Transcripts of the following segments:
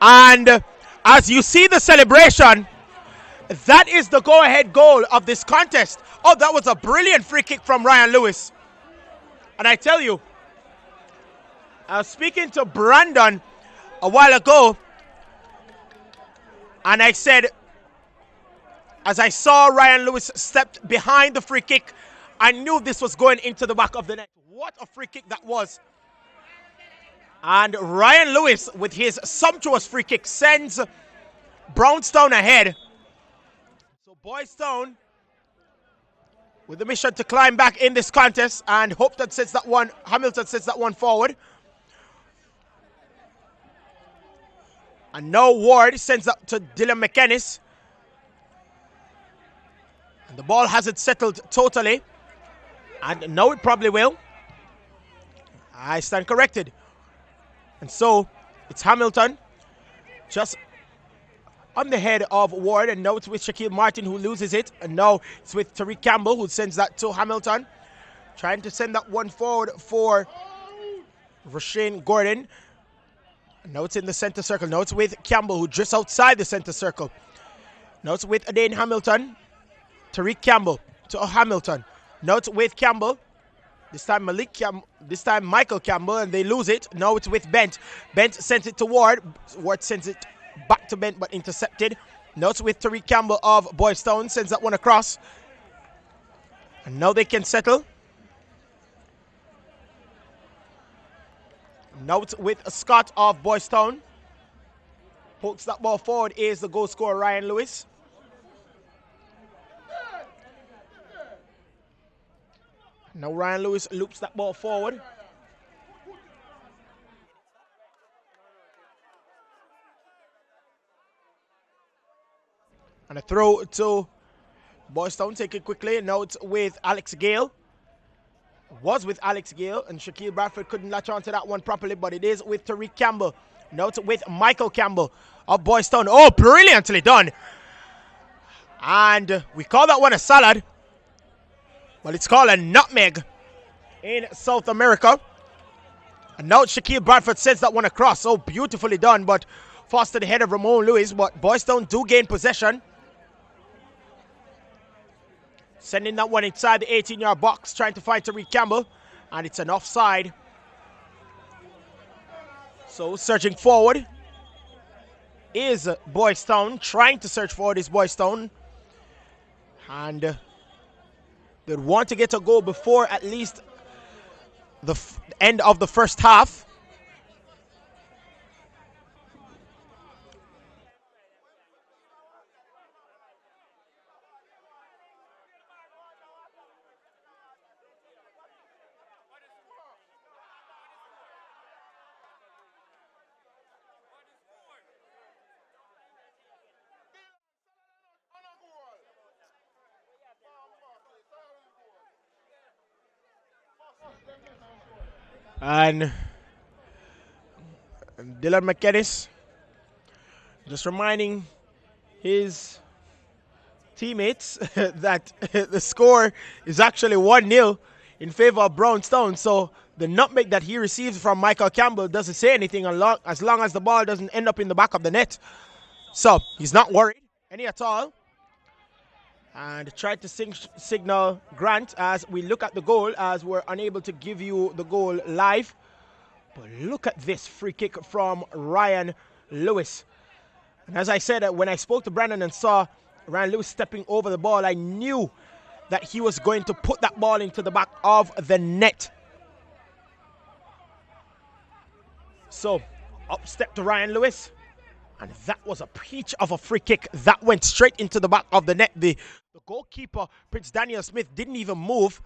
And as you see the celebration, that is the go-ahead goal of this contest. Oh, that was a brilliant free kick from Ryan Lewis. And I tell you, I was speaking to Brandon a while ago, and I said, as I saw Ryan Lewis stepped behind the free kick, I knew this was going into the back of the net. What a free kick that was. And Ryan Lewis, with his sumptuous free kick, sends Brownstown ahead. So Boys Town with the mission to climb back in this contest, and Hamilton sets that one forward. And now Ward sends that to Dylan McKennis. And the ball hasn't settled totally. And now it probably will. I stand corrected. And so it's Hamilton just on the head of Ward, and now it's with Shaquille Martin who loses it, and now it's with Tariq Campbell who sends that to Hamilton, trying to send that one forward for Rashane Gordon. And now it's in the center circle. Now it's with Campbell who drifts outside the center circle. Now it's with Adain Hamilton. Tariq Campbell to Hamilton. Now it's with Campbell. This time Michael Campbell, and they lose it. Now it's with Bent. Bent sends it to Ward. Ward sends it back to Bent, but intercepted. Now it's with Tariq Campbell of Boys Town, sends that one across. And now they can settle. Now it's with Scott of Boys Town. Pokes that ball forward is the goal scorer, Ryan Lewis. Now Ryan Lewis loops that ball forward. And a throw to Boys Town, take it quickly. Now it's with Alex Gale. Was with Alex Gale, and Shaquille Bradford couldn't latch onto that one properly, but it is with Tariq Campbell. Now it's with Michael Campbell of Boys Town. Oh, brilliantly done. And we call that one a salad. Well, it's called a nutmeg in South America. And now Shaquille Bradford sends that one across. Oh, beautifully done, but fast to the head of Ramon Lewis. But Boys Town do gain possession. Sending that one inside the 18-yard box, trying to find Tariq Campbell. And it's an offside. So surging forward is Boys Town. Trying to search forward is Boys Town. And they want to get a goal before at least the end of the first half. And Dylan McKennis just reminding his teammates that the score is actually 1-0 in favor of Brownstown. So the nutmeg that he receives from Michael Campbell doesn't say anything as long as the ball doesn't end up in the back of the net. So he's not worried any at all. And tried to signal Grant as we look at the goal, as we're unable to give you the goal live. But look at this free kick from Ryan Lewis. And as I said, when I spoke to Brandon and saw Ryan Lewis stepping over the ball, I knew that he was going to put that ball into the back of the net. So, up step to Ryan Lewis. And that was a peach of a free kick that went straight into the back of the net. The goalkeeper, Prince Daniel Smith, didn't even move.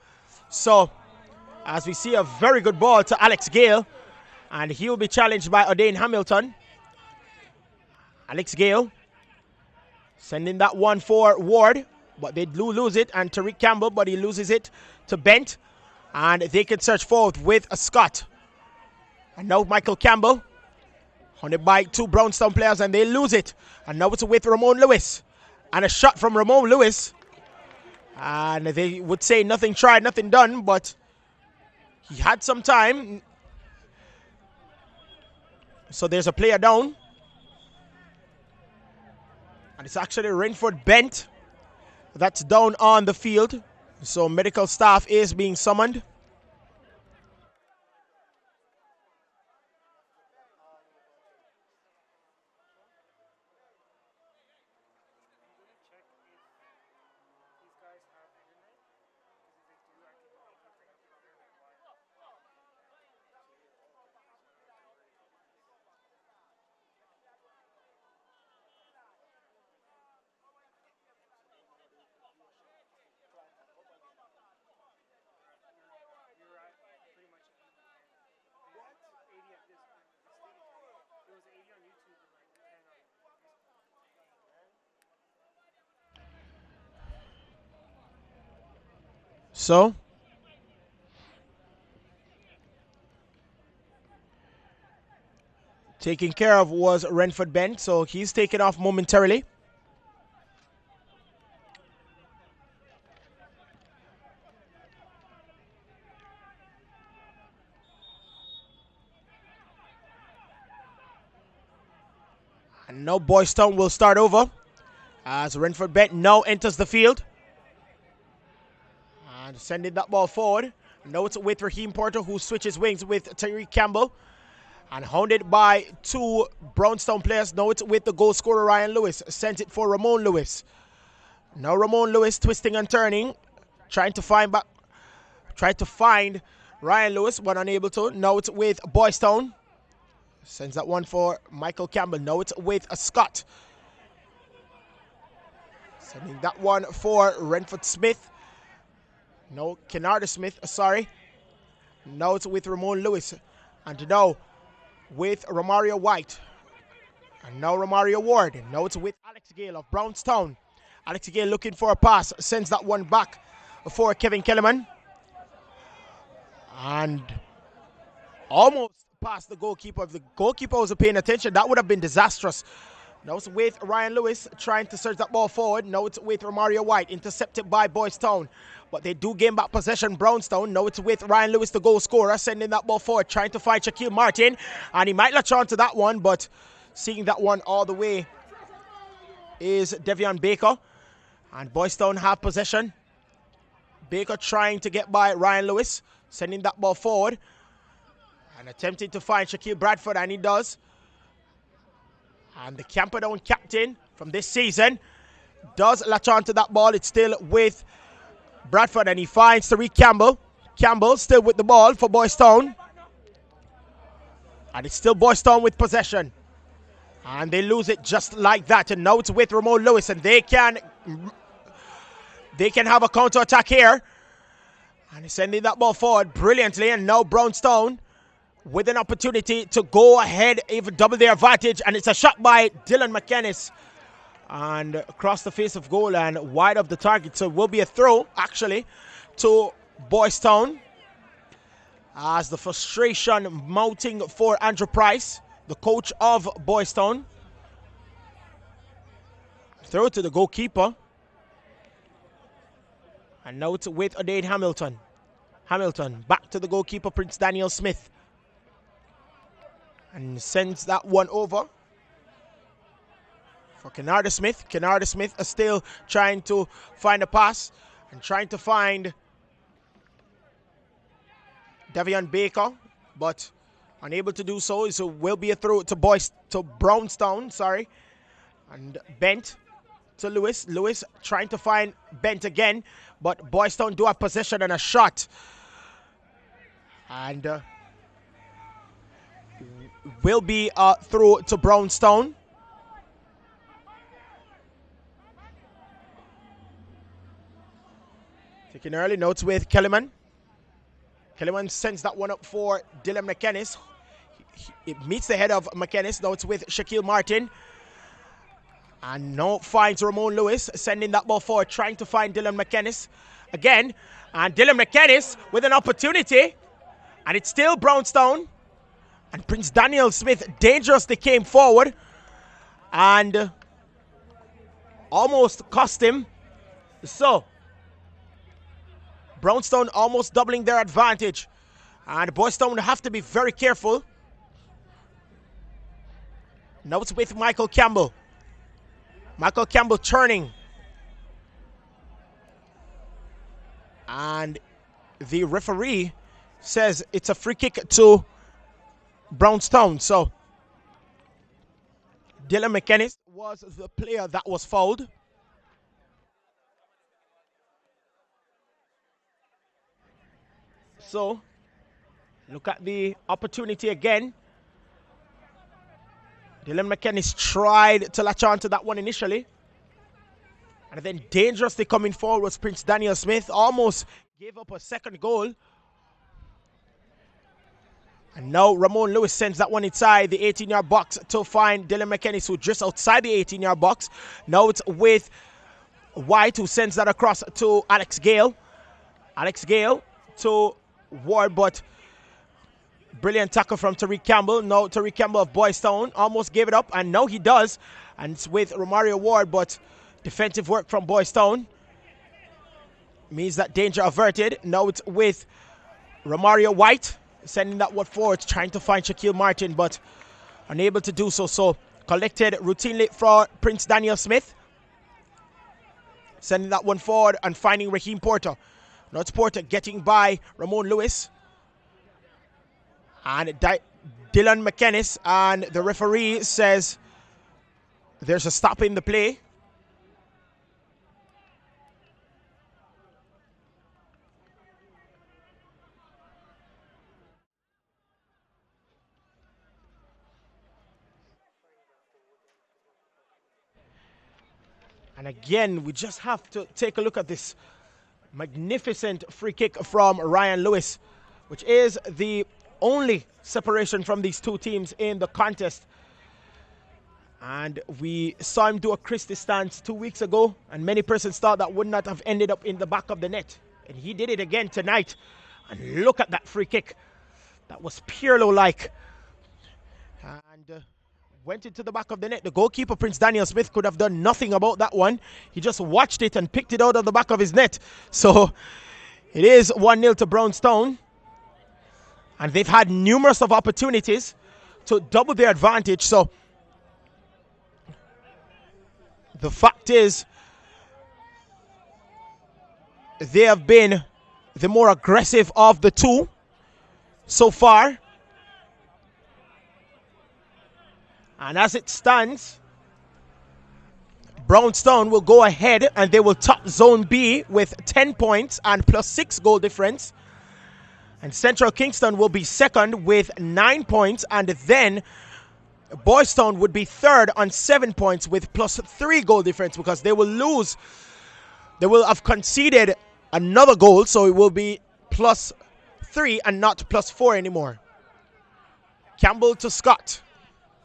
So, as we see a very good ball to Alex Gale. And he will be challenged by Adain Hamilton. Alex Gale sending that one for Ward. But they do lose it. And Tariq Campbell, but he loses it to Bent. And they can search forward with a Scott. And now Michael Campbell. Hunted by two Brownstown players, and they lose it. And now it's with Ramon Lewis. And a shot from Ramon Lewis. And they would say nothing tried, nothing done, but he had some time. So there's a player down. And it's actually Renford Bent that's down on the field. So medical staff is being summoned. So taken care of was Renford Bent, so he's taken off momentarily. And now Boys Town will start over as Renford Bent now enters the field. And sending that ball forward. Now it's with Raheem Porter, who switches wings with Tyree Campbell. And hounded by two Brownstown players. Now it's with the goal scorer Ryan Lewis. Sent it for Ramon Lewis. Now Ramon Lewis twisting and turning. Trying to find Ryan Lewis, but unable to. Now it's with Boys Town. Sends that one for Michael Campbell. Now it's with Scott. Sending that one for Renford Smith. No, Kennard Smith, sorry. Now it's with Ramon Lewis. And now with Romario White. And now Romario Ward. Now it's with Alex Gale of Brownstown. Alex Gale looking for a pass. Sends that one back for Kevin Kellerman. And almost past the goalkeeper. If the goalkeeper wasn't paying attention, that would have been disastrous. Now it's with Ryan Lewis trying to surge that ball forward. Now it's with Romario White, intercepted by Boys Town. But they do gain back possession, Brownstown. Now it's with Ryan Lewis, the goal scorer, sending that ball forward, trying to find Shaquille Martin. And he might latch on to that one, but seeing that one all the way is Devion Baker. And Boys Town have possession. Baker trying to get by Ryan Lewis, sending that ball forward. And attempting to find Shaquille Bradford, and he does. And the Camperdown captain from this season does latch on to that ball. It's still with Bradford, and he finds Tariq Campbell. Campbell still with the ball for Boys Town. And it's still Boys Town with possession. And they lose it just like that. And now it's with Ramon Lewis, and they can have a counter attack here. And he's sending that ball forward brilliantly. And now Brownstown with an opportunity to go ahead, even double their advantage. And it's a shot by Dylan McKennis. And across the face of goal and wide of the target. So it will be a throw, actually, to Boys Town. As the frustration mounting for Andrew Price, the coach of Boys Town. Throw to the goalkeeper. And now it's with Odaid Hamilton. Hamilton back to the goalkeeper, Prince Daniel Smith. And sends that one over for Kennard Smith. Kennard Smith is still trying to find a pass and trying to find Devion Baker, but unable to do so. So will be a throw to Brownstown, sorry. And Bent to Lewis. Lewis trying to find Bent again, but Boys Town do have possession and a shot. And will be a throw to Brownstown. Taking early notes with Kellerman. Kellerman sends that one up for Dylan McKennis. It meets the head of McKennis. Now it's with Shaquille Martin. And now finds Ramon Lewis, sending that ball forward, trying to find Dylan McKennis again. And Dylan McKennis with an opportunity. And it's still Brownstown. And Prince Daniel Smith dangerously came forward and almost cost him. So Brownstown almost doubling their advantage. And Boys Town have to be very careful. Now it's with Michael Campbell. Michael Campbell turning. And the referee says it's a free kick to Brownstown. So Dylan McKennis was the player that was fouled. So look at the opportunity again. Dylan McKennis tried to latch on to that one initially. And then dangerously coming forward was Prince Daniel Smith. Almost gave up a second goal. And now Ramon Lewis sends that one inside the 18-yard box to find Dylan McKennis, who just outside the 18-yard box. Now it's with White, who sends that across to Alex Gale. Alex Gale to Ward, but brilliant tackle from Tariq Campbell. Now Tariq Campbell of Boys Town almost gave it up, and now he does. And it's with Romario Ward, but defensive work from Boys Town means that danger averted. Now it's with Romario White, sending that one forward, trying to find Shaquille Martin, but unable to do so. So collected routinely for Prince Daniel Smith, sending that one forward and finding Raheem Porter. Now it's Porter getting by Ramon Lewis and Dylan McKennis, and the referee says there's a stop in the play. And again, we just have to take a look at this magnificent free kick from Ryan Lewis, which is the only separation from these two teams in the contest. And we saw him do a Christie stance 2 weeks ago, and many persons thought that would not have ended up in the back of the net. And he did it again tonight. And look at that free kick. That was Pirlo-like. And went into the back of the net. The goalkeeper, Prince Daniel Smith, could have done nothing about that one. He just watched it and picked it out of the back of his net. So it is 1-0 to Brownstown. And they've had numerous of opportunities to double their advantage. So the fact is, they have been the more aggressive of the two so far. And as it stands, Brownstown will go ahead and they will top Zone B with 10 points and +6 goal difference. And Central Kingston will be second with 9 points, and then Boys Town would be third on 7 points with +3 goal difference, because they will lose. They will have conceded another goal, so it will be +3 and not +4 anymore. Campbell to Scott.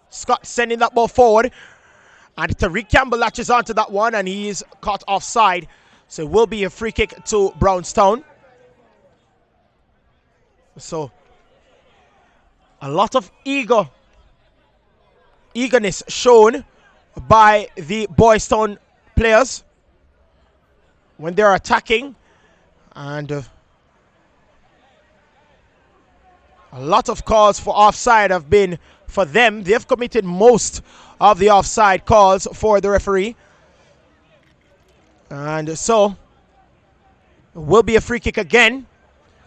Scott sending that ball forward, and Tariq Campbell latches onto that one, and he's caught offside. So it will be a free kick to Brownstown. So a lot of eagerness shown by the Boys Town players when they're attacking, and a lot of calls for offside have been for them. They've committed most of the offside calls for the referee, and so it will be a free kick again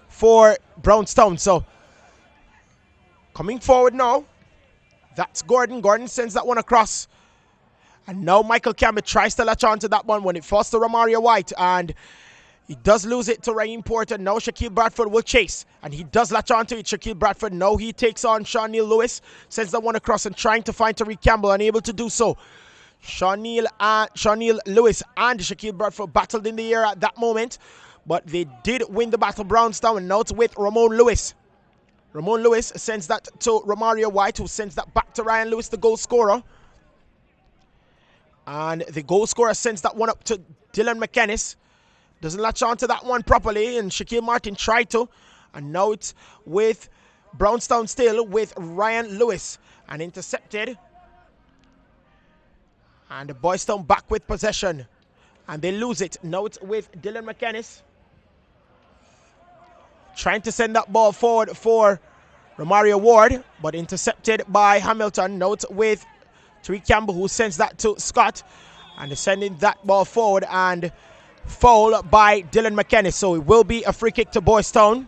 for Brownstown. So coming forward now, that's Gordon. Gordon sends that one across, and now Michael Campbell tries to latch on to that one when it falls to Romario White, and he does lose it to Raheem Porter. Now Shaquille Bradford will chase, and he does latch on to it. Shaquille Bradford, now he takes on Sean Neal Lewis, sends that one across and trying to find Tariq Campbell, unable to do so. Sean Neal Lewis and Shaquille Bradford battled in the air at that moment, but they did win the battle. Brownstown, and now it's with Ramon Lewis. Ramon Lewis sends that to Romario White, who sends that back to Ryan Lewis, the goal scorer. And the goal scorer sends that one up to Dylan McKennis. Doesn't latch on to that one properly, and Shaquille Martin tried to. And now it's with Brownstown still with Ryan Lewis, and intercepted. And the Boys Town back with possession, and they lose it. Now it's with Dylan McKennis, trying to send that ball forward for Romario Ward, but intercepted by Hamilton. Now it's with Tariq Campbell, who sends that to Scott, And sending that ball forward and foul by Dylan McKenna. So it will be a free kick to Boys Town.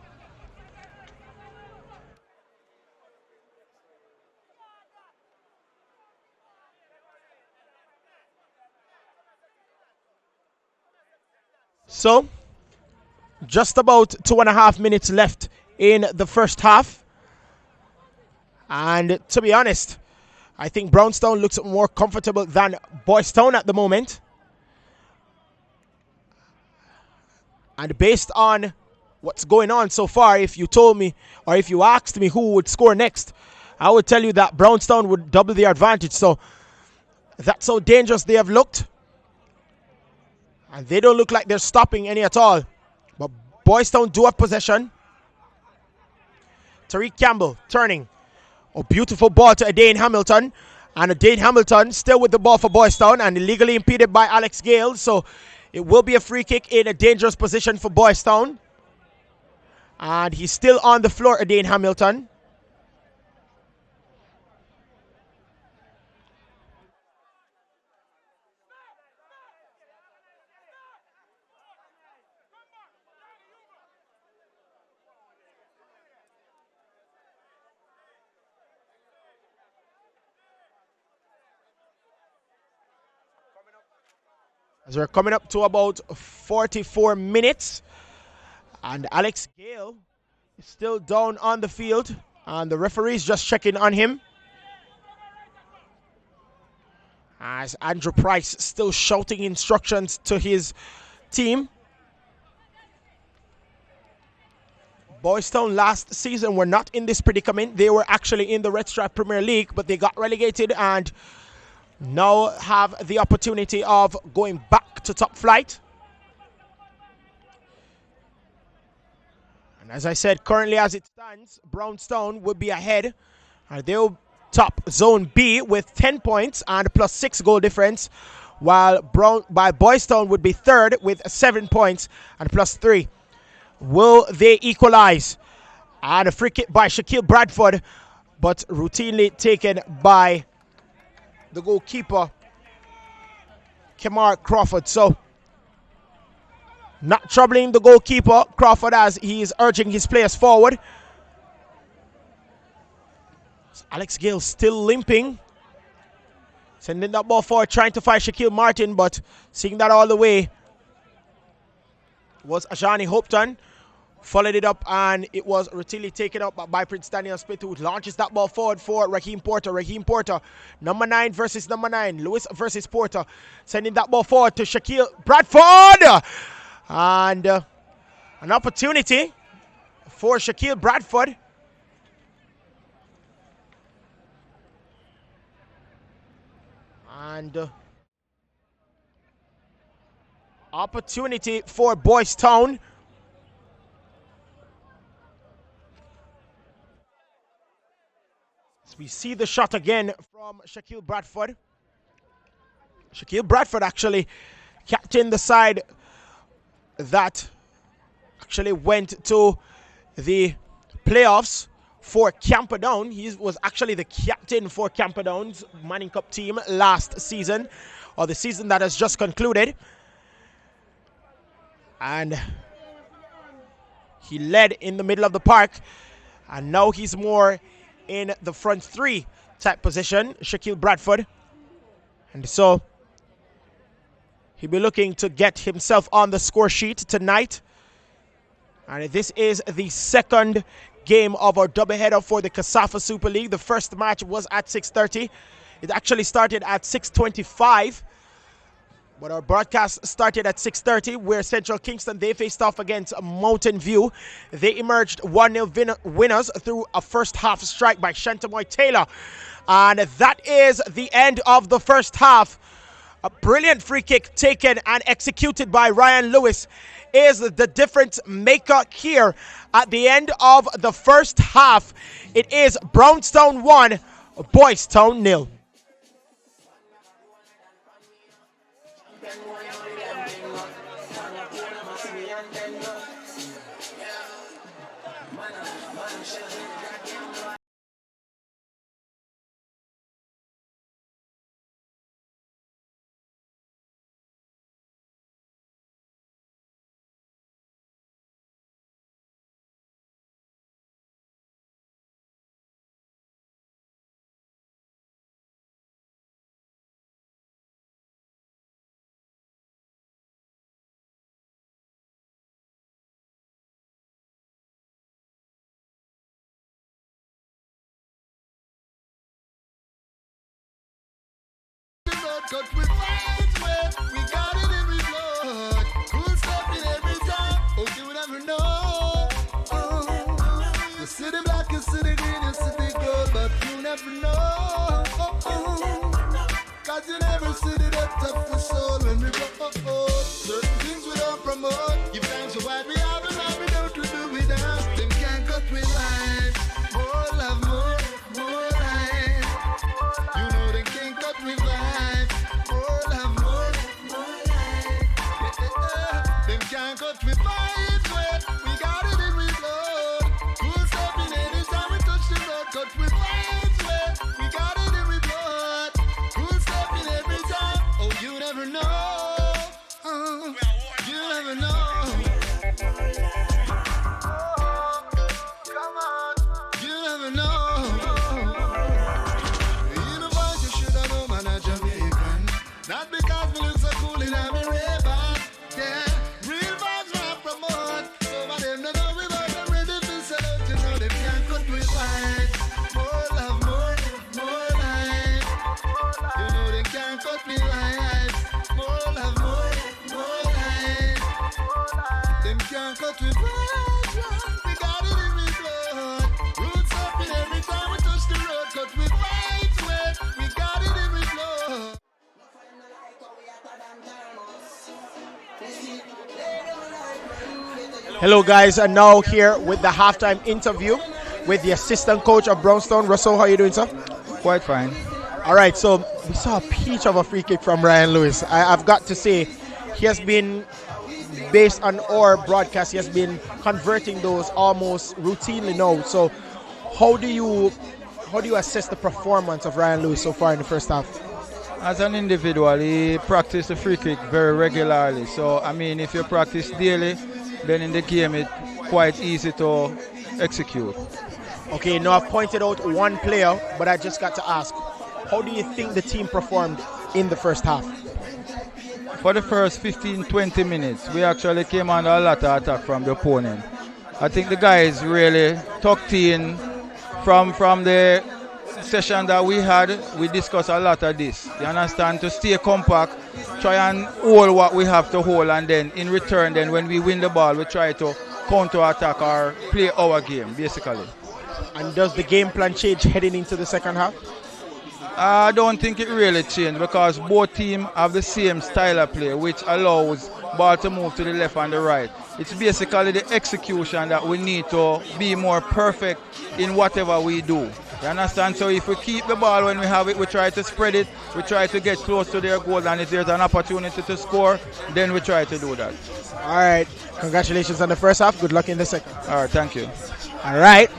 So just about 2.5 minutes left in the first half. And to be honest, I think Brownstown looks more comfortable than Boys Town at the moment. And based on what's going on so far, if you told me or if you asked me who would score next, I would tell you that Brownstown would double the advantage. So that's how dangerous they have looked. And they don't look like they're stopping any at all. But Boys Town do have possession. Tariq Campbell turning. A beautiful ball to Adane Hamilton. And Adane Hamilton still with the ball for Boys Town and illegally impeded by Alex Gale. So it will be a free kick in a dangerous position for Boys Town. And he's still on the floor, Adane Hamilton. As we're coming up to about 44 minutes. And Alex Gale is still down on the field. And the referee's just checking on him. As Andrew Price still shouting instructions to his team. Boys Town last season were not in this predicament. They were actually in the Red Stripe Premier League, but they got relegated and now have the opportunity of going back to top flight. And as I said, currently as it stands, Brownstown would be ahead. They'll top Zone B with 10 points and plus 6 goal difference, while Boys Town would be third with 7 points and plus 3. Will they equalize? And a free kick by Shaquille Bradford, but routinely taken by the goalkeeper, Kemar Crawford. So, not troubling the goalkeeper, Crawford, as he is urging his players forward. Alex Gale still limping. Sending that ball forward, trying to find Shaquille Martin, but seeing that all the way was Ajani Hopton. Followed it up, and it was routinely taken up by Prince Daniel Smith, who launches that ball forward for Raheem Porter. Raheem Porter, number 9 versus number 9. Lewis versus Porter. Sending that ball forward to Shaquille Bradford. And an opportunity for Shaquille Bradford. And opportunity for Boys Town. We see the shot again from Shaquille Bradford. Shaquille Bradford actually captained the side that actually went to the playoffs for Camperdown. He was actually the captain for Camperdown's Manning Cup team last season, or the season that has just concluded. And he led in the middle of the park, and now he's more in the front three type position, Shaquille Bradford. And so he'll be looking to get himself on the score sheet tonight. And this is the second game of our doubleheader for the KSAFA Super League. The first match was at 6:30. It actually started at 6:25. But our broadcast started at 6:30, where Central Kingston, they faced off against Mountain View. They emerged 1-0 winners through a first half strike by Shantamoy Taylor. And that is the end of the first half. A brilliant free kick taken and executed by Ryan Lewis is the difference maker here at the end of the first half. It is Brownstown 1, Boys Town 0. cut with vibes where we got it in we blood. Cool step in every time, oh you never know. You see the black, you see the green, you see the gold, but you never know. Cause you never see the depth of the soul when we go. Certain things we don't promote. Give thanks for what we have and what we don't do without. Them can't cut with life. More love, more life. You know they can't cut with life. More love, more life. Them can't cut with vibes where we got it in we blood. Cool step in any time we touch the road. Cut with vibes where we got it in we blood. Cool step in every time. Oh, you never know. You never know. Come on. You never know. The universe you should have known, man, a Jamaican. Not because we look so cool in a Ray-Ban. Yeah, real vibes when I promote. Some of them don't know we about them ready to sell out. You know them can't cut with vibes. More love, more life. You know they can't cut me life. More love, more life. Them can't cut with vibes. We got it in we blood. Roots up in every time we touch the road. Cut with vibes where we got it in we blood. Hello, guys, and now here with the halftime interview with the assistant coach of Brownstone. Russell, how are you doing, sir? Quite fine. All right, so we saw a peach of a free kick from Ryan Lewis. I've got to say, he has been, based on our broadcast, he has been converting those almost routinely now. So how do you assess the performance of Ryan Lewis so far in the first half? As an individual, he practiced the free kick very regularly. So, I mean, if you practice daily, then in the game it's quite easy to execute. Okay, now I've pointed out one player, but I just got to ask, how do you think the team performed in the first half? For the first 15-20 minutes, we actually came under a lot of attack from the opponent. I think the guys really tucked in from the session that we had. We discussed a lot of this. You understand? To stay compact, try and hold what we have to hold, and then in return, then when we win the ball, we try to counter-attack or play our game, basically. And does the game plan change heading into the second half? I don't think it really changed because both teams have the same style of play, which allows ball to move to the left and the right. It's basically the execution that we need to be more perfect in whatever we do. You understand? So if we keep the ball when we have it, we try to spread it, we try to get close to their goal, and if there's an opportunity to score, then we try to do that. All right. Congratulations on the first half. Good luck in the second. All right, thank you. All right.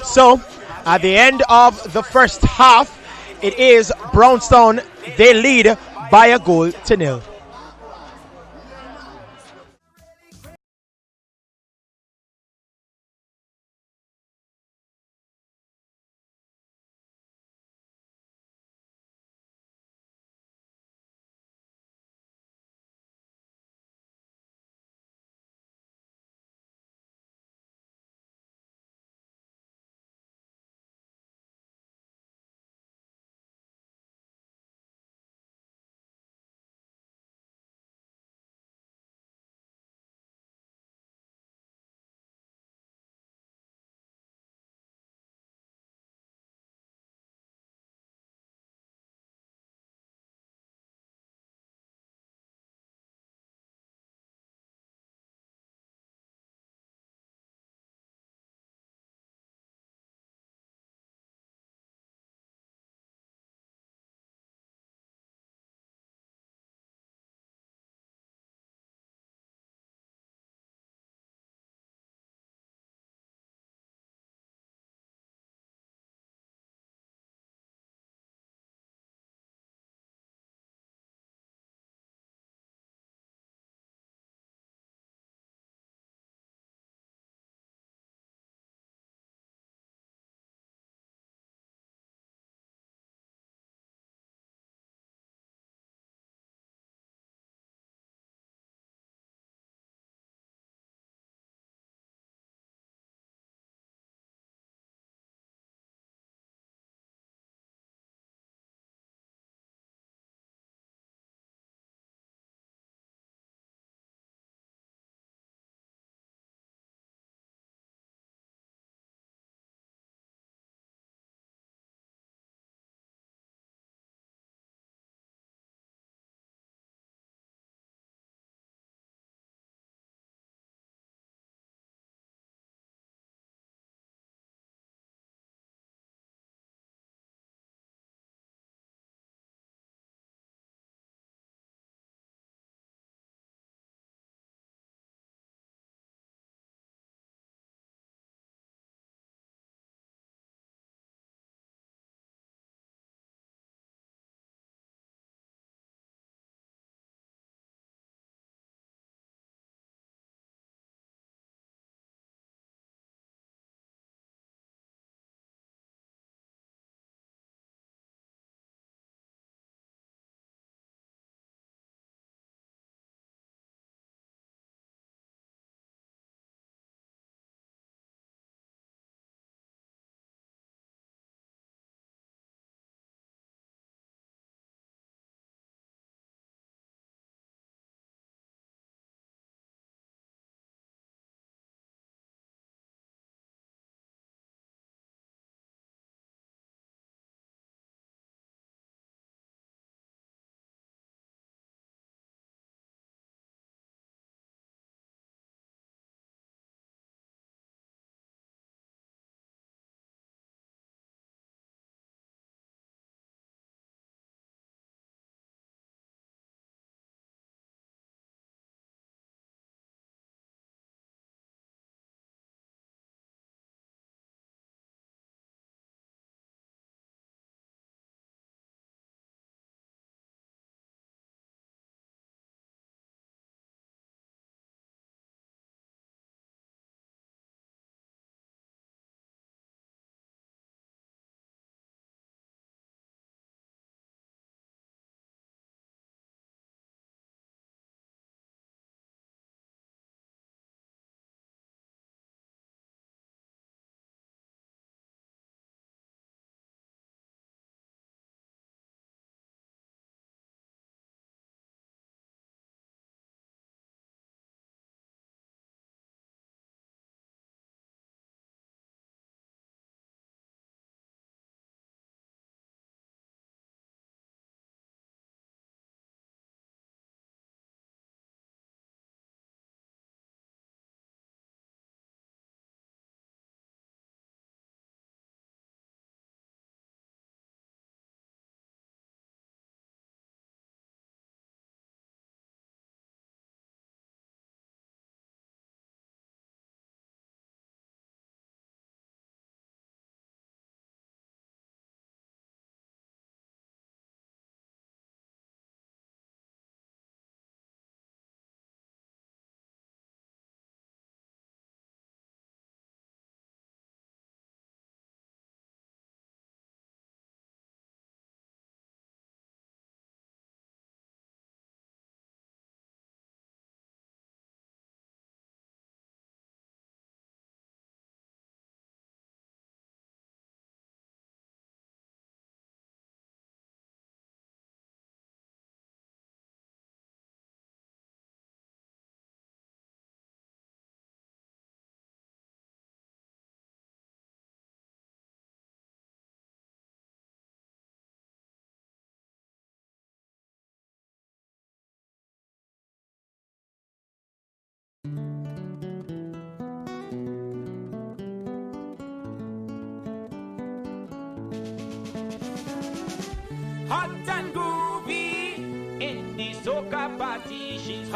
So at the end of the first half, it is Brownstone. They lead by a goal to nil.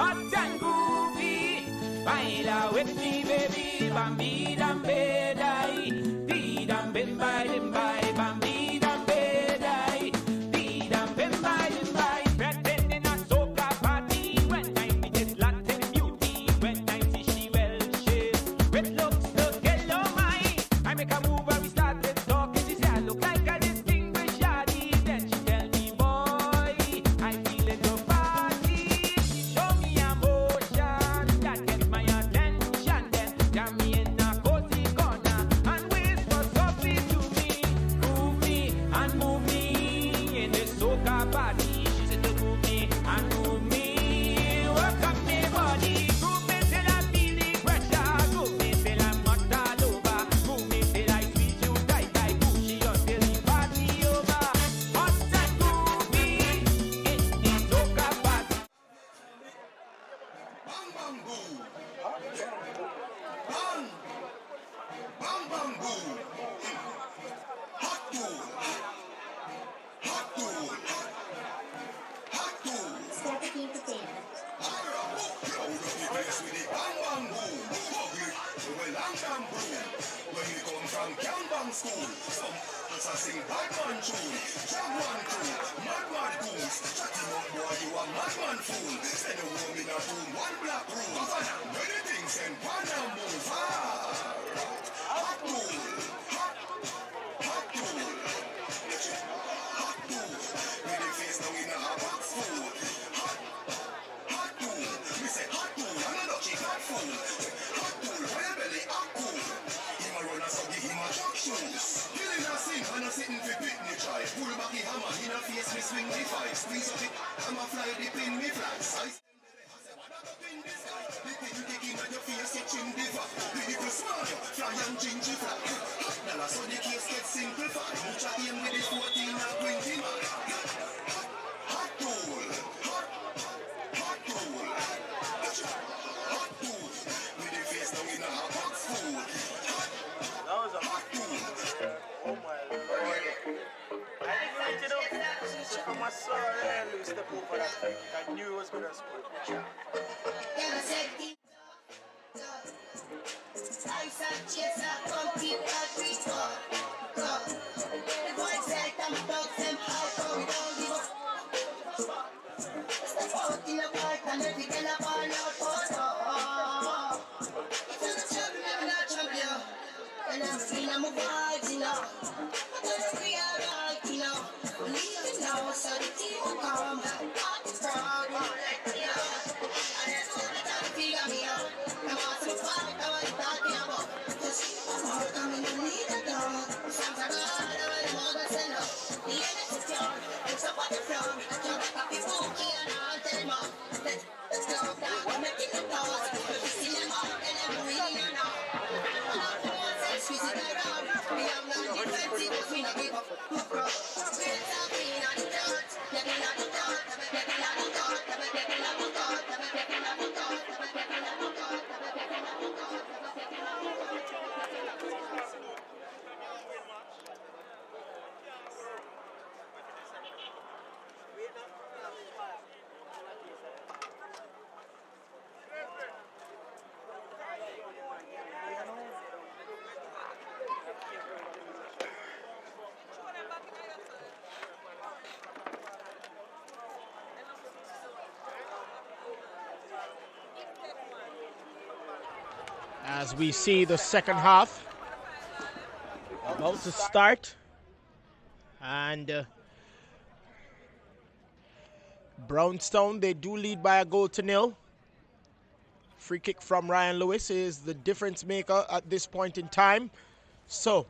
hot and groovy. Baila with me, baby, bambi dambe dai, di dambe by them by, bambi dambe dai, di dambe by them by. Pretending a soca party when I meet this Latin beauty, when I see she well shaped, with looks to get on my. I make a move and we started talking. She said I look like a distinguished yardie. Then she tell me, boy, I feel it to party. Show me emotion that gets my attention. Then jam me in a cozy corner and whisper softly to me. Move me and move me in this soca party. She said to move me and move me. Work up me body. Move me till I feel the pressure. Move me till I'm not all over. Move me till I squeeze you tight like Gucci until the party over. Hot and groovy in the soca party. Bang bang boom. Bang. Bang bang boom. Hot tool. Hot tool. Hot tool. Static entertainment. Crowd up the place with the bang bang boom. Public, well and bang boom. When you come from Kanbang school, some us a sing bad man tune. Jam one tune, mad mad goons. Chatting up boy, you a madman fool. Send a woman in a room, one black room. Havana, many things and pan and move. Hot tool. Hot tool. Hot tool. With the face now in a box fool. Hot tool. Me say hot tool. I'm not lucky, not fool. Hot tool. When your belly up cool. Him a run and so give him a truck shoes. Killing a sing and a sitting for picnic try. Pull back the hammer in a face me swing the fight. Squeeze up it. I'm a fly the pin me flags. I say what up in the sky. The thing you take in on your face you chin the fat. The people smile you fly and gingy flat. Hot dollar so the case gets simplified. Mucha aim with the 14 and 20 man. Hot tool. Hot tool. Hot tool. With the face now in a box fool. Hot tool. Oh my lord. I didn't it up. From my soul, I really step over that thing. I knew it was going to score. As we see the second half about to start, and Brownstone, they do lead by a goal to nil. Free kick from Ryan Lewis is the difference maker at this point in time. So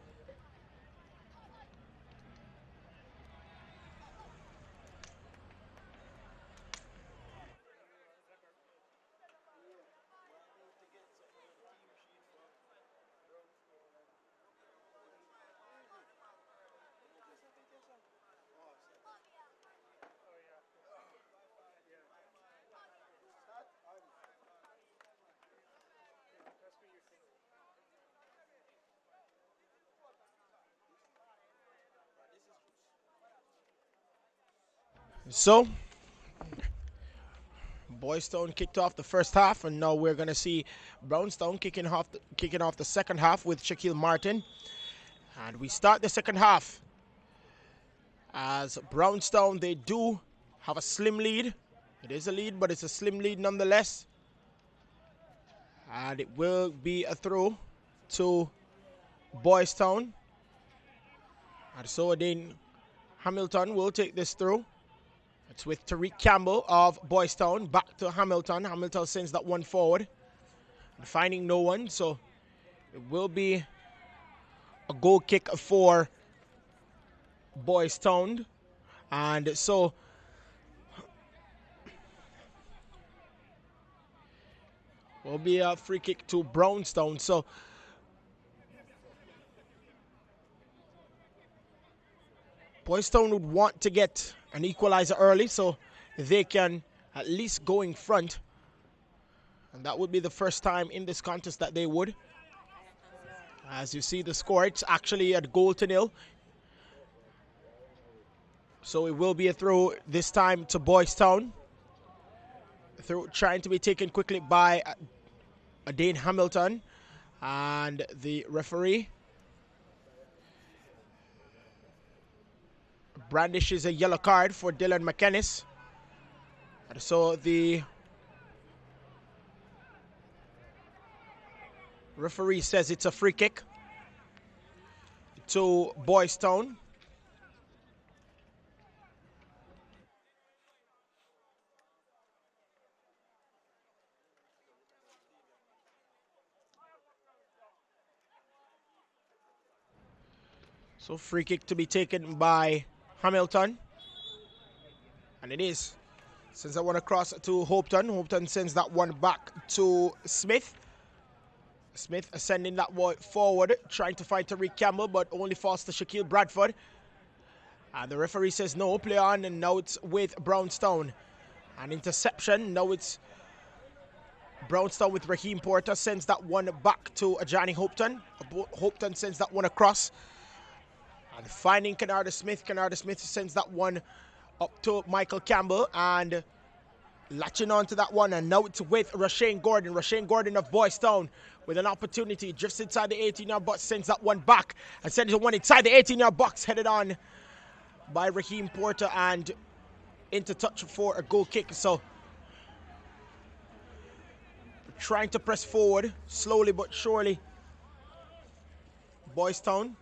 Boys Town kicked off the first half, and now we're going to see Brownstown kicking off the second half with Shaquille Martin. And we start the second half as Brownstown, they do have a slim lead. It is a lead, but it's a slim lead nonetheless. And it will be a throw to Boys Town. And so then Hamilton will take this through. It's with Tariq Campbell of Boys Town. Back to Hamilton. Hamilton sends that one forward. And finding no one, so it will be a goal kick for Boys Town. And so will be a free kick to Brownstown. So Boys Town would want to get an equalizer early so they can at least go in front. And that would be the first time in this contest that they would. As you see the score, it's actually at 0-0. So it will be a throw this time to Boys Town. Throw trying to be taken quickly by Dane Hamilton. And the referee brandishes a yellow card for Dylan McKennis. And so the referee says it's a free kick to Boys Town. So free kick to be taken by Hamilton. And it is. Sends that one across to Hopeton. Hopeton sends that one back to Smith. Smith sending that one forward, trying to find Tariq Campbell, but only falls to Shaquille Bradford. And the referee says no, play on, and now it's with Brownstown. An interception, now it's Brownstown with Raheem Porter, sends that one back to Johnny Hopeton. Hopeton sends that one across. And finding Kennarda Smith. Kennarda Smith sends that one up to Michael Campbell and latching on to that one. And now it's with Rashane Gordon. Rashane Gordon of Boys Town with an opportunity just inside the 18-yard box. Sends that one back and sends the one inside the 18-yard box. Headed on by Raheem Porter and into touch for a goal kick. So trying to press forward slowly but surely. Boys Town.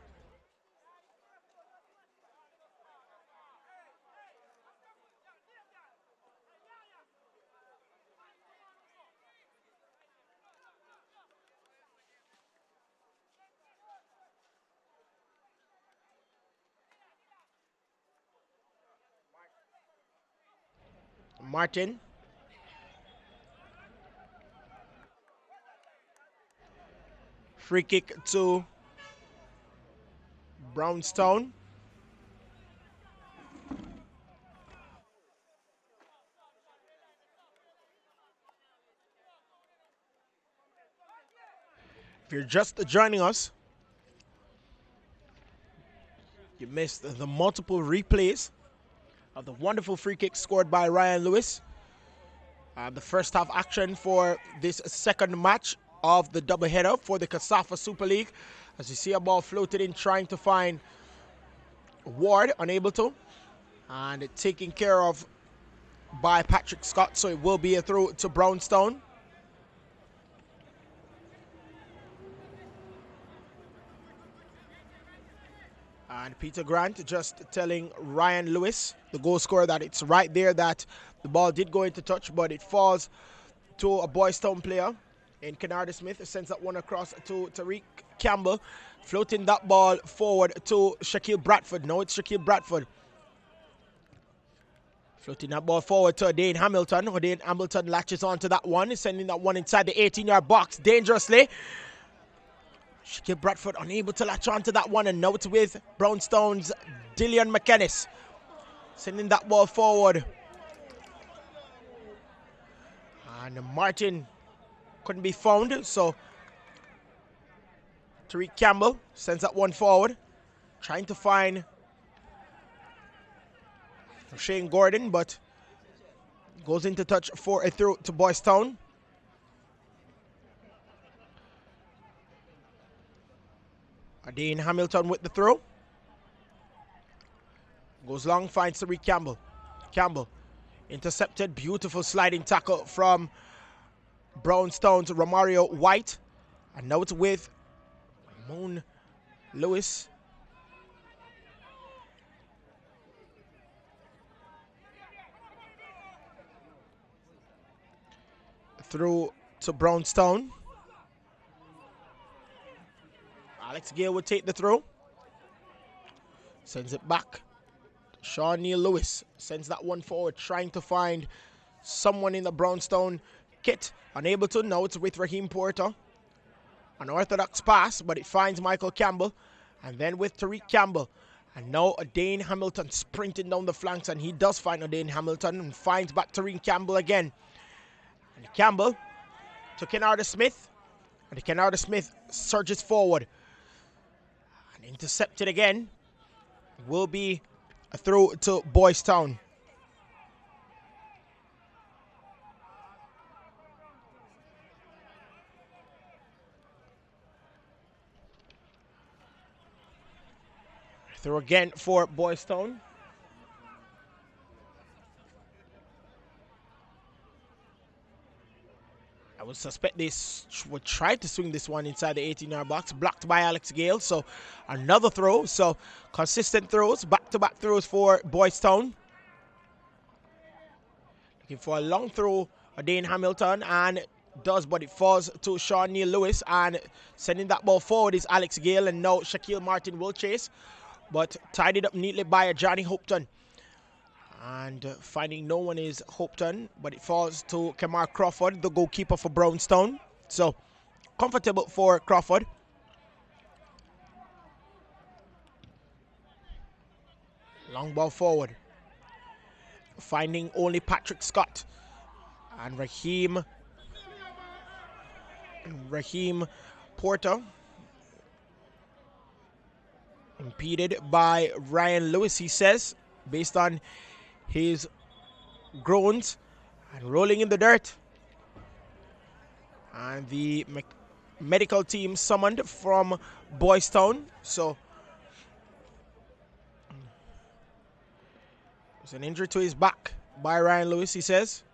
Martin. Free kick to Brownstown. If you're just joining us, you missed the multiple replays of the wonderful free kick scored by Ryan Lewis. The first half action for this second match of the doubleheader for the KSAFA Super League. As you see a ball floated in, trying to find Ward, unable to. And it taken care of by Patrick Scott, so it will be a throw to Brownstown. And Peter Grant just telling Ryan Lewis, the goal scorer, that it's right there that the ball did go into touch, but it falls to a Boys Town player. And Kennarda Smith sends that one across to Tariq Campbell, floating that ball forward to Shaquille Bradford. Now it's Shaquille Bradford. Floating that ball forward to Dane Hamilton. Dane Hamilton latches onto that one, sending that one inside the 18-yard box dangerously. Shaquille Bradford unable to latch onto that one, and now it's with Brownstown's Dillian McKennis. Sending that ball forward. And Martin couldn't be found, so Tariq Campbell sends that one forward, trying to find Shane Gordon, but Goes into touch for a throw to Boys Town. Dane Hamilton with the throw. Goes long, finds Tariq Campbell. Campbell intercepted. Beautiful sliding tackle from Brownstown's Romario White. And now it's with Moon Lewis. Through to Brownstown. Alex Gale will take the throw. Sends it back. Sean Neil Lewis sends that one forward, trying to find someone in the Brownstown kit. Unable to. Now it's with Raheem Porter. An orthodox pass, but it finds Michael Campbell. And then with Tariq Campbell. And now Dane Hamilton sprinting down the flanks, and he does find Dane Hamilton and finds back Tariq Campbell again. And Campbell to Kennard Smith. And Kennard Smith surges forward. And intercepted again. Will be a throw to Boys Town. Throw again for Boys Town. I would suspect they would try to swing this one inside the 18-yard box. Blocked by Alex Gale. So another throw. So consistent throws. Back-to-back throws for Boys Town. Looking for a long throw. Dane Hamilton. And does, but it falls to Sean Neil Lewis. And sending that ball forward is Alex Gale. And now Shaquille Martin will chase. But tied it up neatly by Johnny Hopton. And finding no one is Hopton, but it falls to Kamar Crawford, the goalkeeper for Brownstown. So, comfortable for Crawford. Long ball forward. Finding only Patrick Scott. And Raheem Porter. Impeded by Ryan Lewis, he says, based on his groans, and rolling in the dirt. And the medical team summoned from Boys Town. So there's an injury to his back by Ryan Lewis, he says.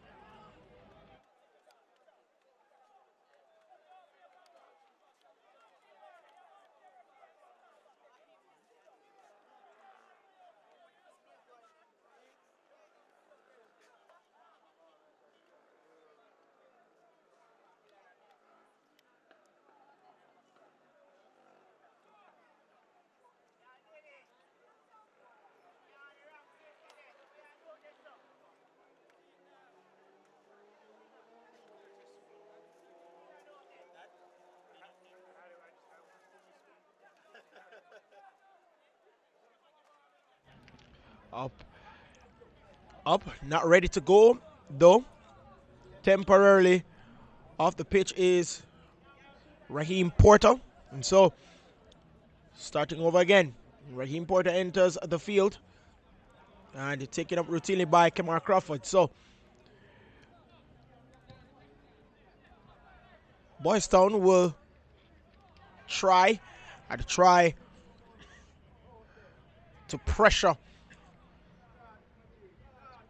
Up, not ready to go though. Temporarily off the pitch is Raheem Porter. And so, starting over again. Raheem Porter enters the field. And taken up routinely by Kamar Crawford. So, Boys Town will try to pressure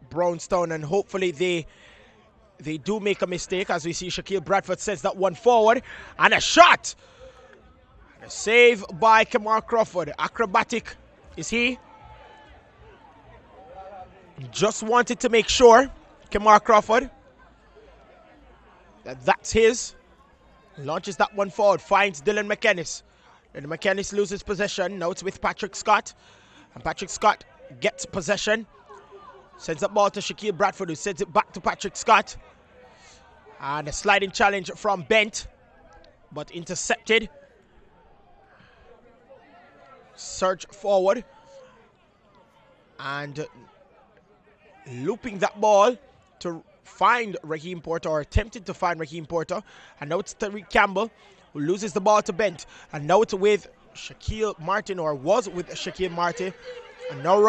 Brownstown, and hopefully they do make a mistake, as we see Shaquille Bradford sends that one forward, and a shot, and a save by Kamar Crawford. Acrobatic is he. Just wanted to make sure, Kamar Crawford, that's his. Launches that one forward, finds Dylan McKennis. And McKennis loses possession. Now it's with Patrick Scott, and Patrick Scott gets possession. Sends the ball to Shaquille Bradford, who sends it back to Patrick Scott. And a sliding challenge from Bent, but intercepted. Surge forward. And looping that ball to find Raheem Porter, or attempted to find Raheem Porter. And now it's Tariq Campbell, who loses the ball to Bent. And now it's with Shaquille Martin, or was with Shaquille Martin. And now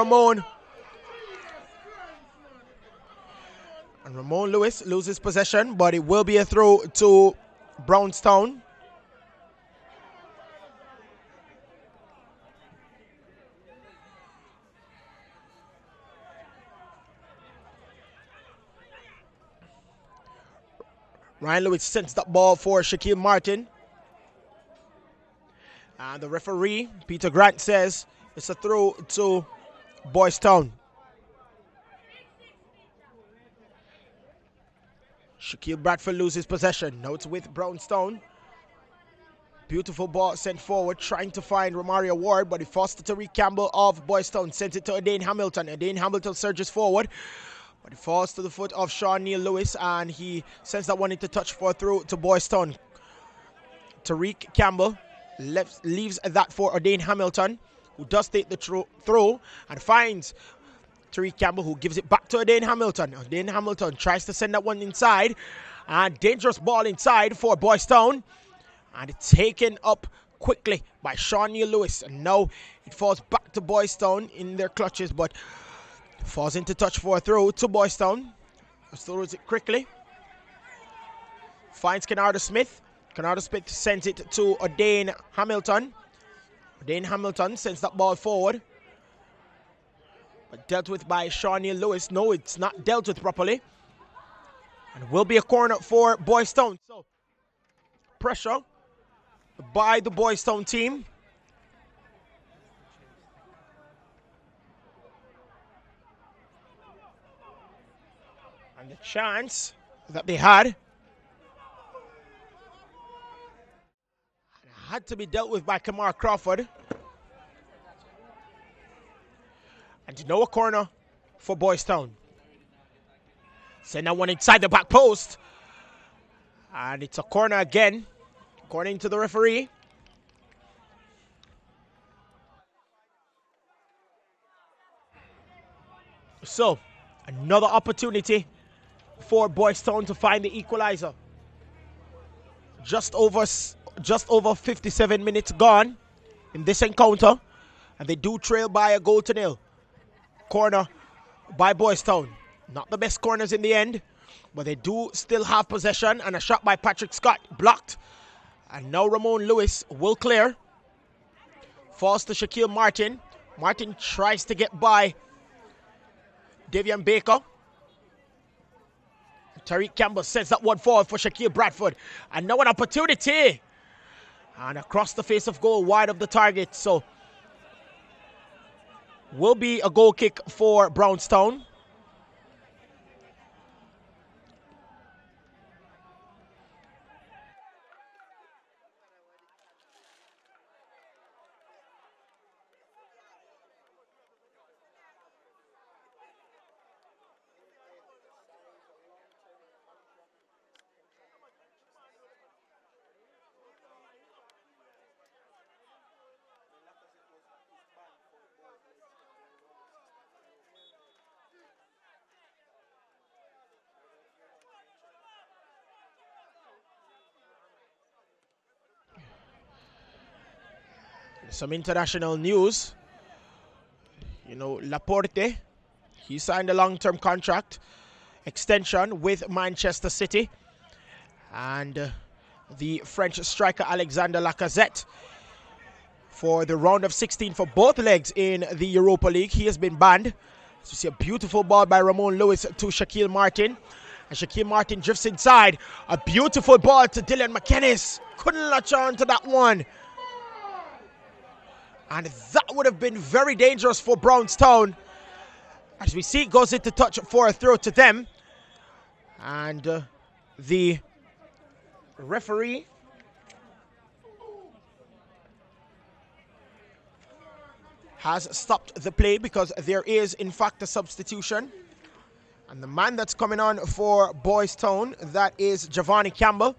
And Ramon Lewis loses possession, but it will be a throw to Brownstown. Ryan Lewis sends that ball for Shaquille Martin. And the referee, Peter Grant, says it's a throw to Boys Town. Shaquille Bradford loses possession. Now it's with Brownstown. Beautiful ball sent forward, trying to find Romario Ward, but he forced it to Tariq Campbell of Boys Town. Sends it to Adane Hamilton. Adane Hamilton surges forward, but it falls to the foot of Sean Neil Lewis, and he sends that one into touch for a throw to Boys Town. Tariq Campbell leaves that for Adane Hamilton, who does take the throw and finds Tariq Campbell, who gives it back to Adane Hamilton. Adane Hamilton tries to send that one inside, and dangerous ball inside for Boys Town, and it's taken up quickly by Sean Neil Lewis, and now it falls back to Boys Town in their clutches, but falls into touch for a throw to Boys Town. Throws it quickly, finds Kennardo Smith. Kennardo Smith sends it to Adane Hamilton. Adane Hamilton sends that ball forward, but dealt with by Sean Neil Lewis. No, it's not dealt with properly, and it will be a corner for Boys Town. So pressure by the Boys Town team. And the chance that they had to be dealt with by Kamar Crawford. And now a corner for Boys Town. Send that one inside the back post. And it's a corner again, according to the referee. So, another opportunity for Boys Town to find the equalizer. Just over 57 minutes gone in this encounter, and they do trail by a goal to nil. Corner by Boys Town. Not the best corners in the end, but they do still have possession, and a shot by Patrick Scott blocked. And now Ramon Lewis will clear. Falls to Shaquille Martin. Martin tries to get by Davian Baker. Tariq Campbell sends that one forward for Shaquille Bradford. And now an opportunity. And across the face of goal, wide of the target. So, will be a goal kick for Brownstown. Some international news. You know, Laporte, he signed a long-term contract extension with Manchester City. And the French striker Alexander Lacazette, for the round of 16 for both legs in the Europa League, he has been banned. So you see a beautiful ball by Ramon Lewis to Shaquille Martin. And Shaquille Martin drifts inside. A beautiful ball to Dylan McKennis. Couldn't latch on to that one. And that would have been very dangerous for Brownstown. As we see, it goes into touch for a throw to them. And the referee has stopped the play because there is, in fact, a substitution. And the man that's coming on for Boys Town, that is Giovanni Campbell.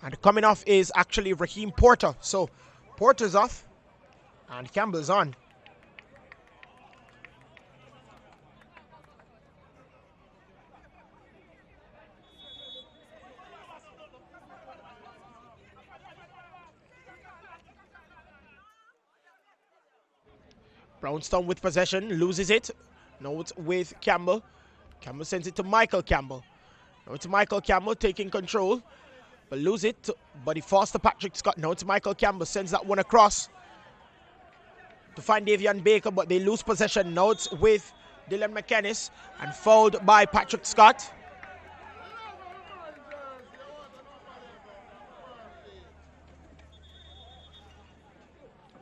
And coming off is actually Raheem Porter. So Porter's off, and Campbell's on. Brownstown with possession, loses it. Now it's with Campbell. Campbell sends it to Michael Campbell. Now it's Michael Campbell taking control, but lose it. But he falls to Patrick Scott. Now it's Michael Campbell, sends that one across to find Davian Baker, but they lose possession. Now it's with Dylan McKennis and fouled by Patrick Scott.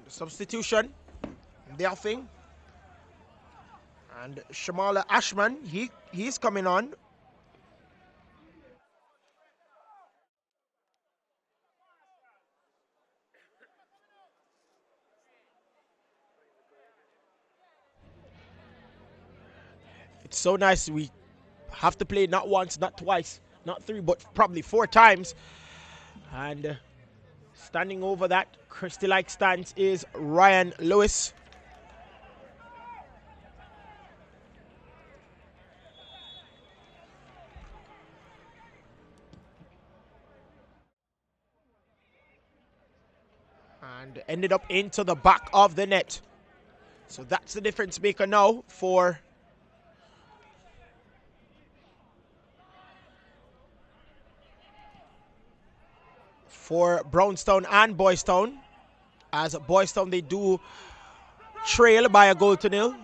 The substitution, the offing. And Shamala Ashman, he's coming on. It's so nice. We have to play not once, not twice, not three, but probably 4 times. And standing over that Christie-like stance is Ryan Lewis. And ended up into the back of the net. So that's the difference maker now for Brownstown and Boys Town. As Boys Town, they do trail by a goal to nil.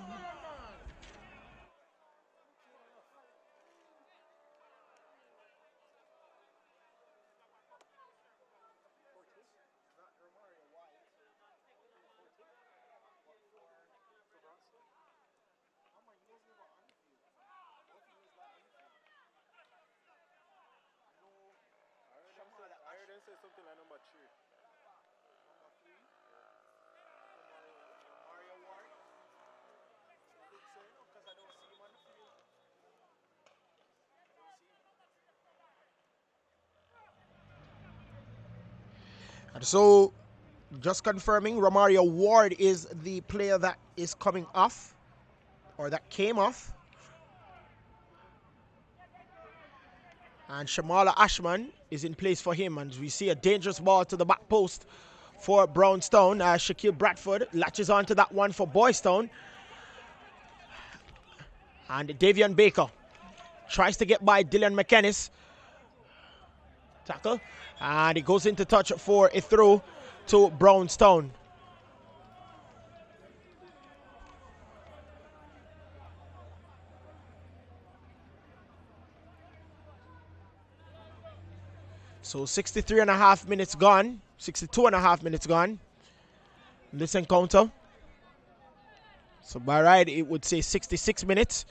And so, just confirming, Romario Ward is the player that is coming off, or that came off. And Shamala Ashman is in place for him. And we see a dangerous ball to the back post for Brownstown. Shaquille Bradford latches onto that one for Boys Town. And Davian Baker tries to get by Dylan McKennis. Tackle. And it goes into touch for a throw to Brownstown. So 63.5 minutes gone, 62.5 minutes gone in this encounter. So by right, it would say 66 minutes.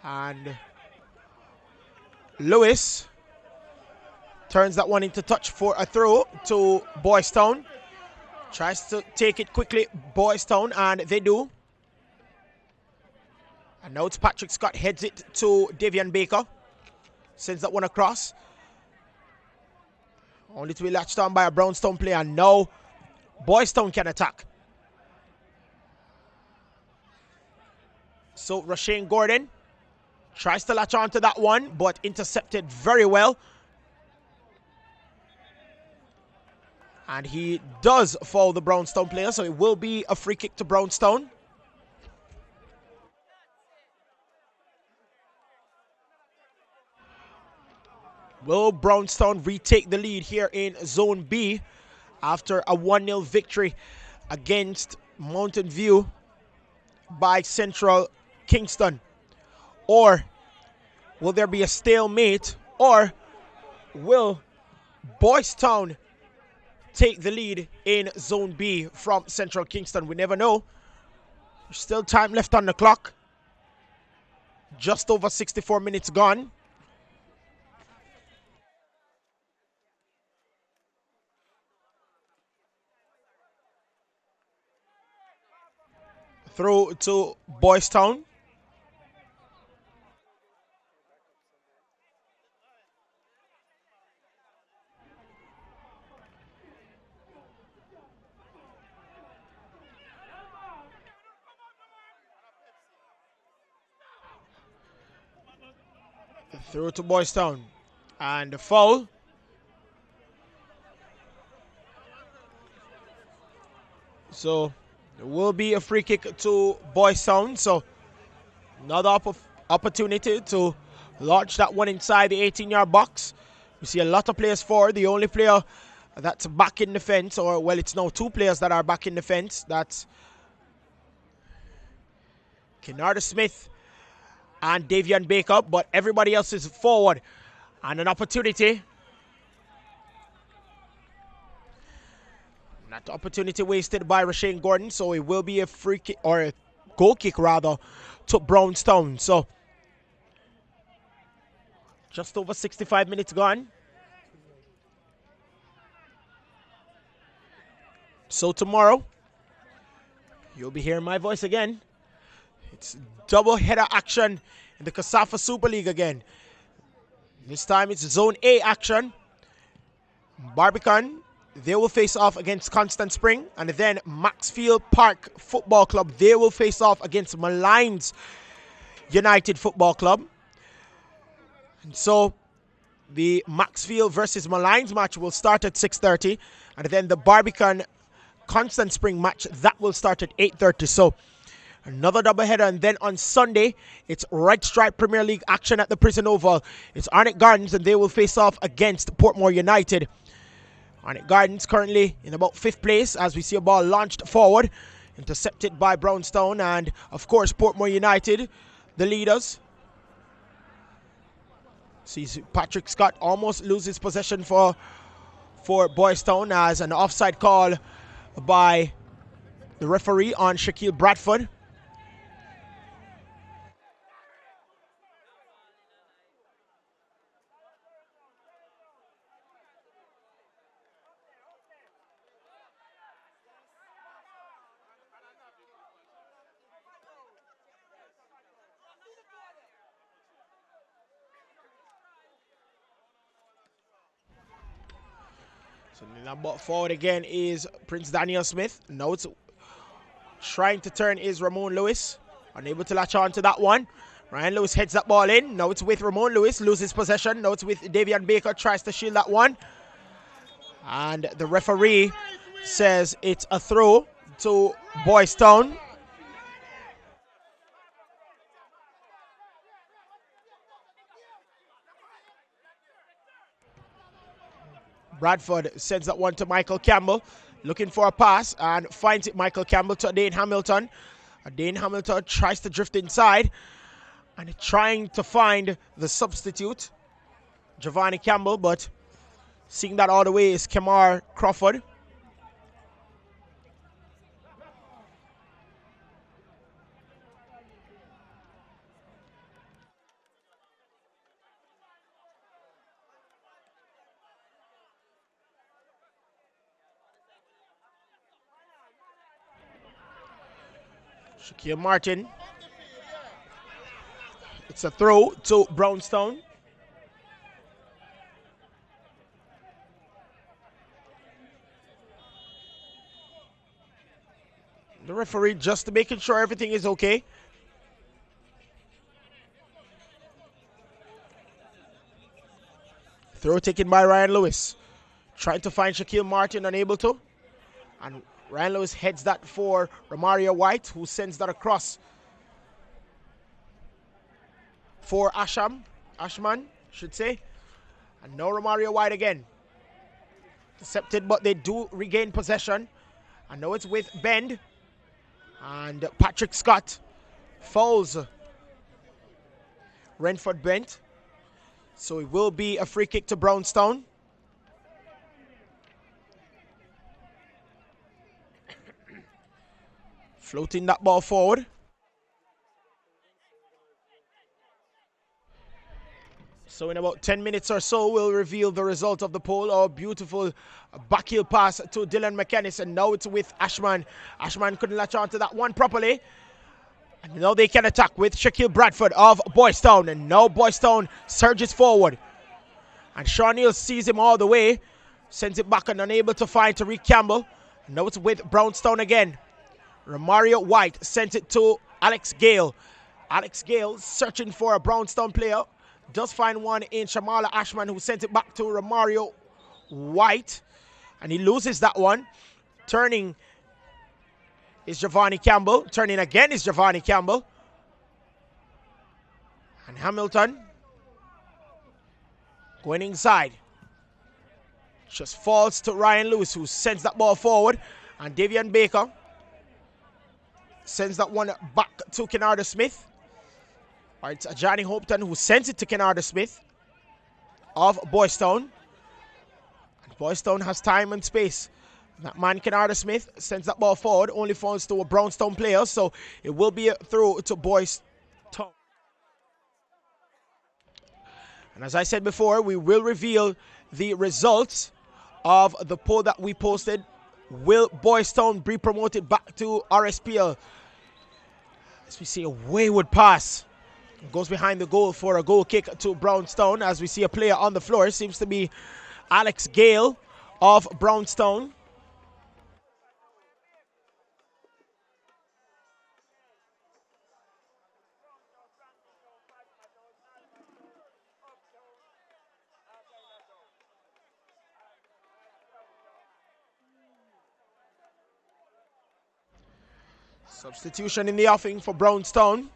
And Lewis turns that one into touch for a throw to Boys Town. Tries to take it quickly, Boys Town, and they do. And now it's Patrick Scott, heads it to Davian Baker. Sends that one across. Only to be latched on by a Brownstown player. And now Boys Town can attack. So Rashane Gordon tries to latch on to that one, but intercepted very well. And he does foul the Brownstown player, so it will be a free kick to Brownstown. Will Brownstown retake the lead here in Zone B after a 1-0 victory against Mountain View by Central Kingston? Or will there be a stalemate? Or will Boys Town take the lead in Zone B from Central Kingston? We never know. There's still time left on the clock. Just over 64 minutes gone. Through to Boys Town. Through to Boys Town. And the foul. So there will be a free kick to Boys Town. So Another opportunity to launch that one inside the 18-yard box. We see a lot of players forward. The only player that's back in the fence, or well, it's now two players that are back in the fence. That's Kennard Smith and Davian Baker, but everybody else is forward. And an opportunity. That opportunity wasted by Rashane Gordon, so it will be a free kick, or a goal kick rather, to Brownstown. So just over 65 minutes gone. So tomorrow, you'll be hearing my voice again. It's double header action in the KSAFA Super League again. This time it's Zone A action. Barbican, they will face off against Constant Spring. And then Maxfield Park Football Club, they will face off against Malines United Football Club. And so the Maxfield versus Malines match will start at 6:30. And then the Barbican Constant Spring match, that will start at 8:30. So another doubleheader, and then on Sunday, it's Red Stripe Premier League action at the Prison Oval. It's Arnett Gardens, and they will face off against Portmore United. Arnett Gardens currently in about 5th place as we see a ball launched forward, intercepted by Brownstown, and of course Portmore United, the leaders. Sees Patrick Scott almost loses possession for Boys Town as an offside call by the referee on Shaquille Bradford. So the ball forward again is Prince Daniel Smith. Now it's trying to turn is Ramon Lewis. Unable to latch on to that one. Ryan Lewis heads that ball in. Now it's with Ramon Lewis. Loses possession. Now it's with Davian Baker. Tries to shield that one. And the referee says it's a throw to Boys Town. Bradford sends that one to Michael Campbell, looking for a pass and finds it. Michael Campbell to Dane Hamilton. Dane Hamilton tries to drift inside and trying to find the substitute, Giovanni Campbell, but seeing that all the way is Kemar Crawford. Shaquille Martin. It's a throw to Brownstown. The referee just making sure everything is okay. Throw taken by Ryan Lewis. Trying to find Shaquille Martin, unable to. And Ryan Lewis heads that for Romario White, who sends that across for Ashman, should say. And now Romario White again. Intercepted, but they do regain possession. And now it's with Bend. And Patrick Scott fouls Renford Bent. So it will be a free kick to Brownstown. Floating that ball forward. So in about 10 minutes or so, we'll reveal the result of the poll. Our beautiful backheel pass to Dylan McKennis. And now it's with Ashman. Ashman couldn't latch on to that one properly. And now they can attack with Shaquille Bradford of Boys Town. And now Boys Town surges forward. And Sean Neal sees him all the way. Sends it back and unable to find Tariq Campbell. And now it's with Brownstown again. Romario White sent it to Alex Gale. Alex Gale searching for a Brownstown player. Does find one in Shamala Ashman, who sent it back to Romario White. And he loses that one. Turning is Giovanni Campbell. Turning again is Giovanni Campbell. And Hamilton going inside. Just falls to Ryan Lewis, who sends that ball forward. And Davian Baker sends that one back to Kennarda Smith. Or it's Johnny Hopton who sends it to Kennarda Smith of Boys Town. And Boys Town has time and space. That man, Kennarda Smith, sends that ball forward, only falls to a Brownstown player, so it will be a throw to Boys Town. And as I said before, we will reveal the results of the poll that we posted. Will Boys Town be promoted back to RSPL? As we see a wayward pass. It goes behind the goal for a goal kick to Brownstown. As we see a player on the floor, seems to be Alex Gale of Brownstown. Substitution in the offing for Brownstown.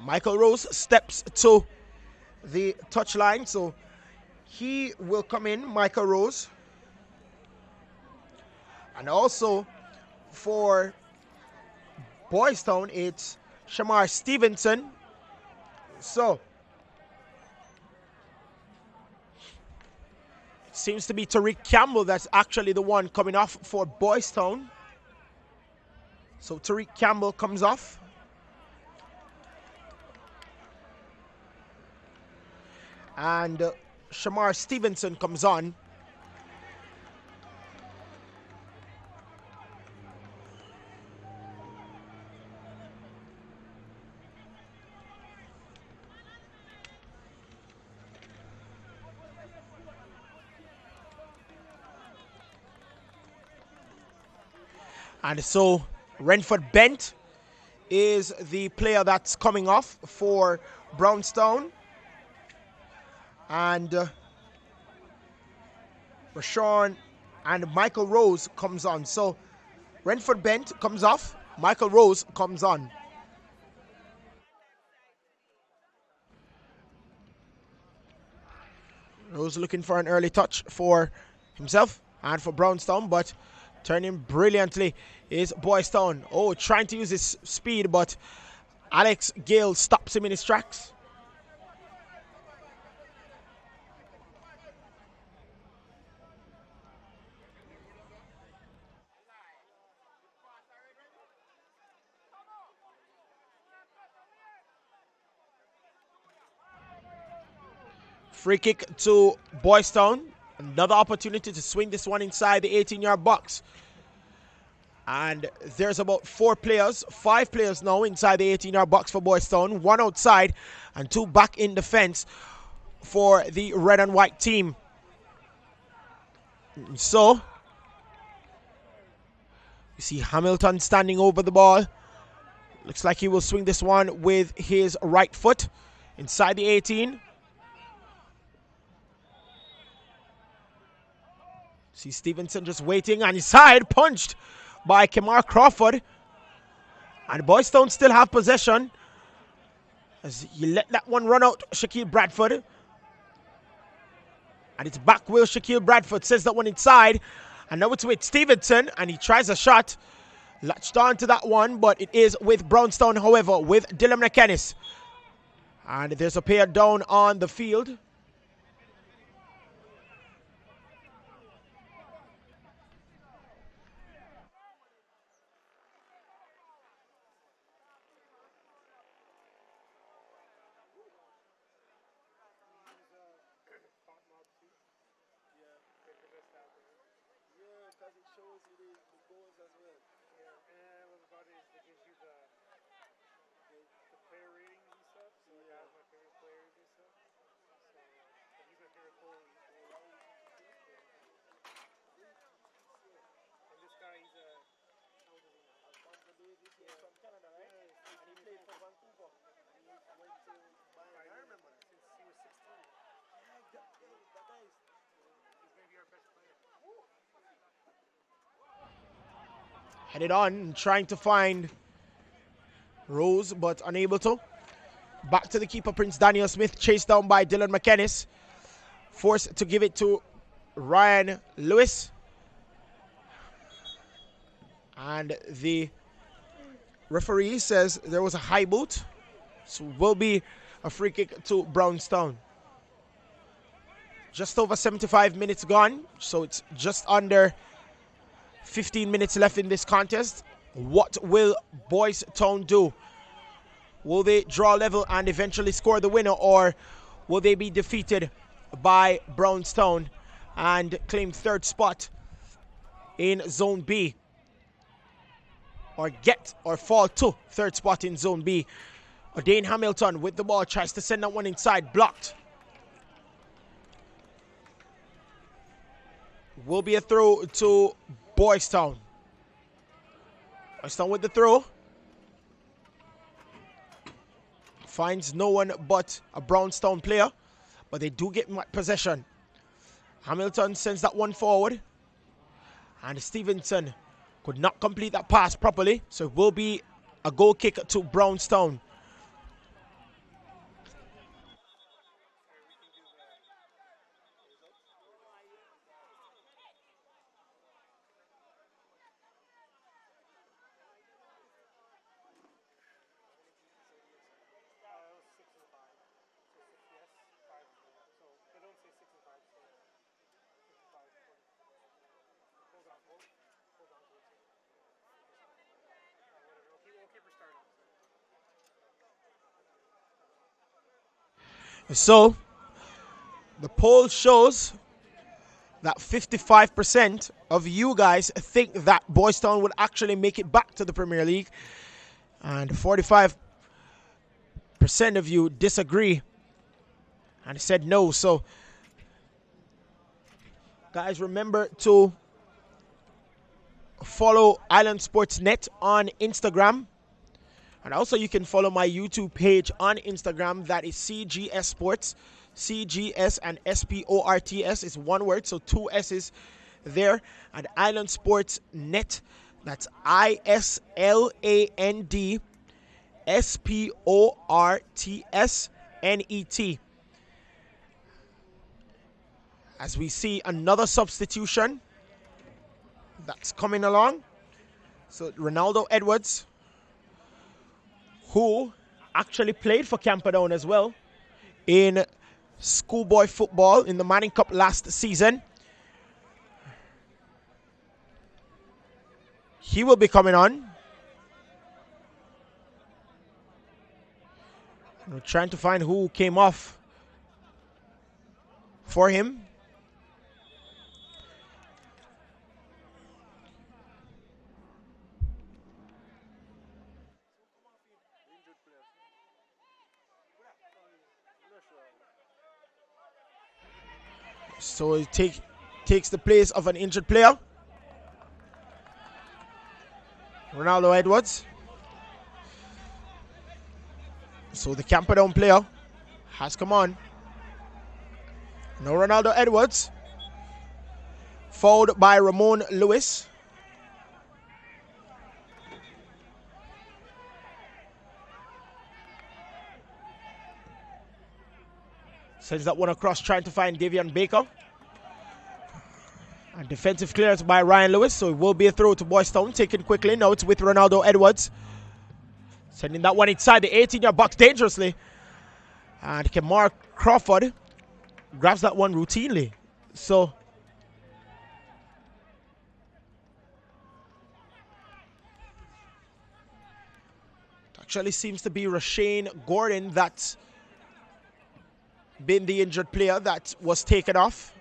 Michael Rose steps to the touchline, so he will come in, Michael Rose. And also for Boys Town, it's Shamar Stevenson. So it seems to be Tariq Campbell that's actually the one coming off for Boys Town. So Tariq Campbell comes off. And Shamar Stevenson comes on. And so Renford Bent is the player that's coming off for Brownstown. And Rashawn and Michael Rose comes on. So Renford Bent comes off, Michael Rose comes on. Rose looking for an early touch for himself and for Brownstown, but turning brilliantly is Boys Town. Oh, trying to use his speed, but Alex Gale stops him in his tracks. Free kick to Boys Town. Another opportunity to swing this one inside the 18-yard box. And there's about 5 players now inside the 18-yard box for Boys Town. 1 outside and 2 back in defense for the red and white team. So you see Hamilton standing over the ball. Looks like he will swing this one with his right foot inside the 18. See Stevenson just waiting, and his side punched by Kemar Crawford. And Boys Town still have possession as you let that one run out, Shaquille Bradford. And it's back wheel, Shaquille Bradford sends that one inside. And now it's with Stevenson, and he tries a shot. Latched on to that one, but it is with Brownstown, however, with Dylan McKennis. And there's a pair down on the field. Headed on, trying to find Rose, but unable to. Back to the keeper, Prince Daniel Smith, chased down by Dylan McKennis. Forced to give it to Ryan Lewis. And the referee says there was a high boot. So will be a free kick to Brownstown. Just over 75 minutes gone. So it's just under 15 minutes left in this contest. What will Boys Town do? Will they draw level and eventually score the winner, or will they be defeated by Brownstown and claim third spot in Zone B? Or get or fall to third spot in Zone B. Dane Hamilton with the ball tries to send that one inside, blocked. Will be a throw to Boys Town. Boys Town with the throw. Finds no one but a Brownstown player, but they do get possession. Hamilton sends that one forward, and Stevenson could not complete that pass properly, so it will be a goal kick to Brownstown. So, the poll shows that 55% of you guys think that Boys Town would actually make it back to the Premier League, and 45% of you disagree and said no. So, guys, remember to follow Island Sports Net on Instagram. And also you can follow my YouTube page on Instagram. That is CGS Sports. CGS and SPORTS is one word, so two S's there. And Island Sports Net. That's ISLAND SPORTSNET. As we see another substitution that's coming along. So Ronaldo Edwards, who actually played for Camperdown as well in schoolboy football in the Manning Cup last season. He will be coming on. We're trying to find who came off for him. So he takes the place of an injured player. Ronaldo Edwards. So the Camperdown player has come on. No Ronaldo Edwards. Fouled by Ramon Lewis. Sends that one across, trying to find Davian Baker. And defensive clearance by Ryan Lewis, so it will be a throw to Boys Town. Taken quickly, now it's with Ronaldo Edwards. Sending that one inside the 18-yard box dangerously. And Kemar Crawford grabs that one routinely. So it actually seems to be Rashane Gordon that's been the injured player that was taken off.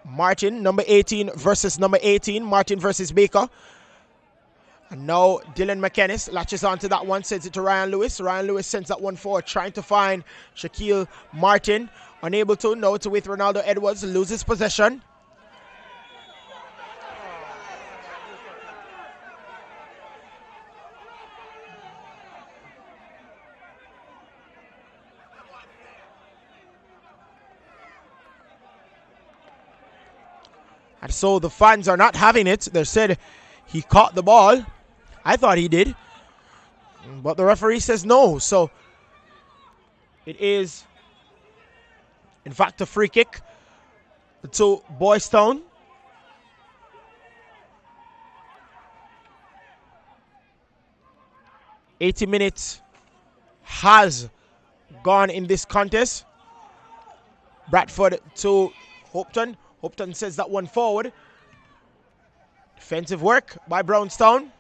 Martin, number 18 versus number 18. Martin versus Baker. And now Dylan McKennis latches onto that one, sends it to Ryan Lewis. Ryan Lewis sends that one forward, trying to find Shaquille Martin. Unable to, now it's with Ronaldo Edwards, loses possession. And so the fans are not having it. They said he caught the ball. I thought he did. But the referee says no. So It is, in fact, a free kick to Boys Town. "80 minutes has gone in this contest. Bradford to Hopeton. Hopeton sends that one forward. Defensive work by Brownstown.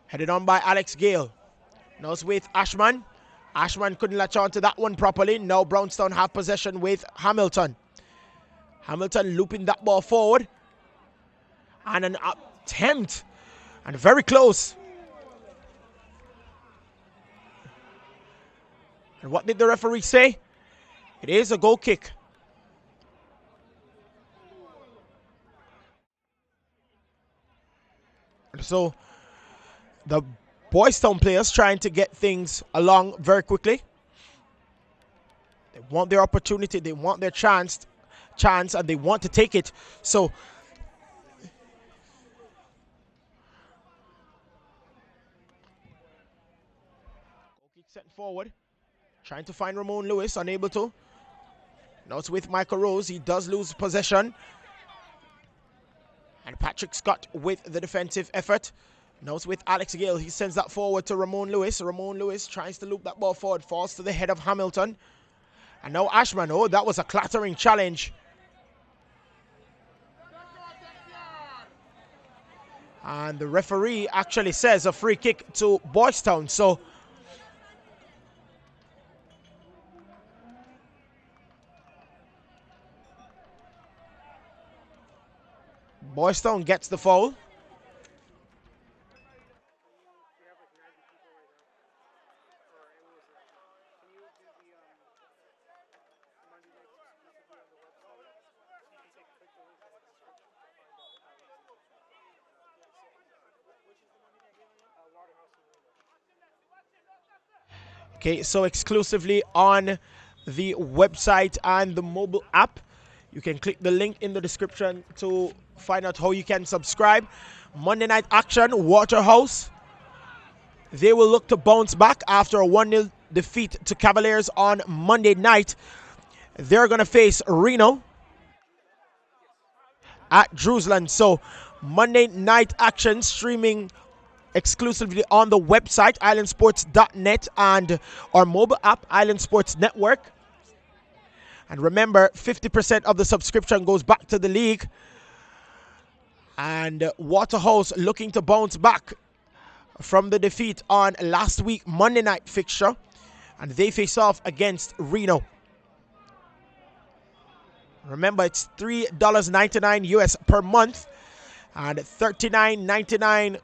Headed on by Alex Gale. Now it's with Ashman. Ashman couldn't latch on to that one properly. Now Brownstown have possession with Hamilton. Hamilton looping that ball forward. And an attempt. And very close. And what did the referee say? It is a goal kick. And so the Boys Town players trying to get things along very quickly. They want their opportunity, they want their chance, and they want to take it. So goal kick sent forward. Trying to find Ramon Lewis, unable to. Now it's with Michael Rose. He does lose possession. And Patrick Scott with the defensive effort. Now it's with Alex Gale. He sends that forward to Ramon Lewis. Ramon Lewis tries to loop that ball forward. Falls to the head of Hamilton. And now Ashman. Oh, that was a clattering challenge. And the referee actually says a free kick to Boys Town. So Boys Town gets the foul. Okay, so exclusively on the website and the mobile app. You can click the link in the description to find out how you can subscribe. Monday night action, Waterhouse. They will look to bounce back after a 1-0 defeat to Cavaliers on Monday night. They're going to face Reno at Jerusalem. So Monday night action streaming exclusively on the website, islandsports.net, and our mobile app, Island Sports Network. And remember, 50% of the subscription goes back to the league. And Waterhouse looking to bounce back from the defeat on last week Monday night fixture. And they face off against Reno. Remember, it's $3.99 US per month and $39.99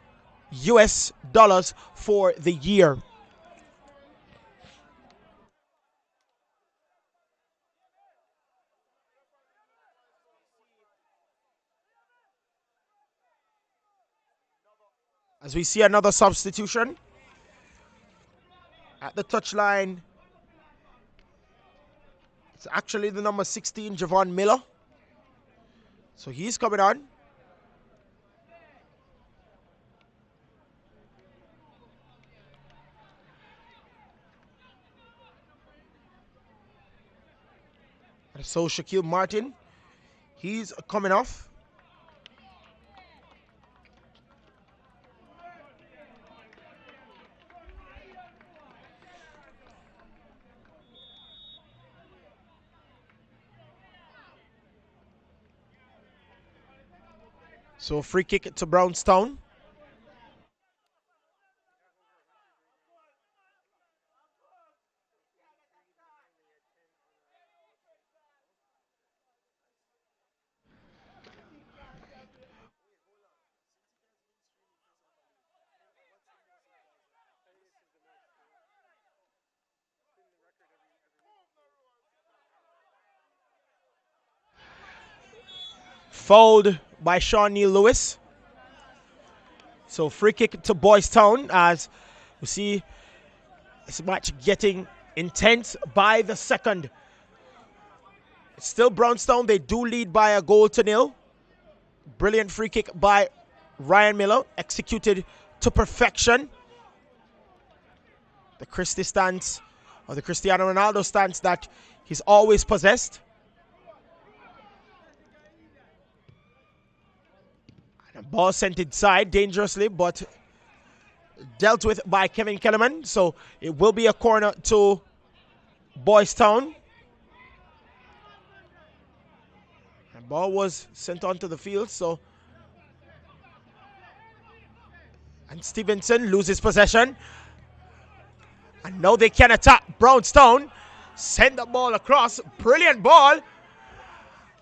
US dollars for the year. As we see another substitution at the touchline, it's actually the number 16, Javon Miller. So he's coming on. And so Shaquille Martin, he's coming off. So free kick to Brownstown. Fouled by Sean Neal Lewis. So free kick to Boys Town as we see this match getting intense by the second. It's still Brownstown. They do lead by a 1-0. Brilliant free kick by Ryan Miller, executed to perfection. The Christie stance of the Cristiano Ronaldo stance that he's always possessed. And the ball sent inside dangerously, but dealt with by Kevin Kellerman. So it will be a corner to Boys Town. The ball was sent onto the field, so. And Stevenson loses possession. And now they can attack Brownstown. Send the ball across. Brilliant ball.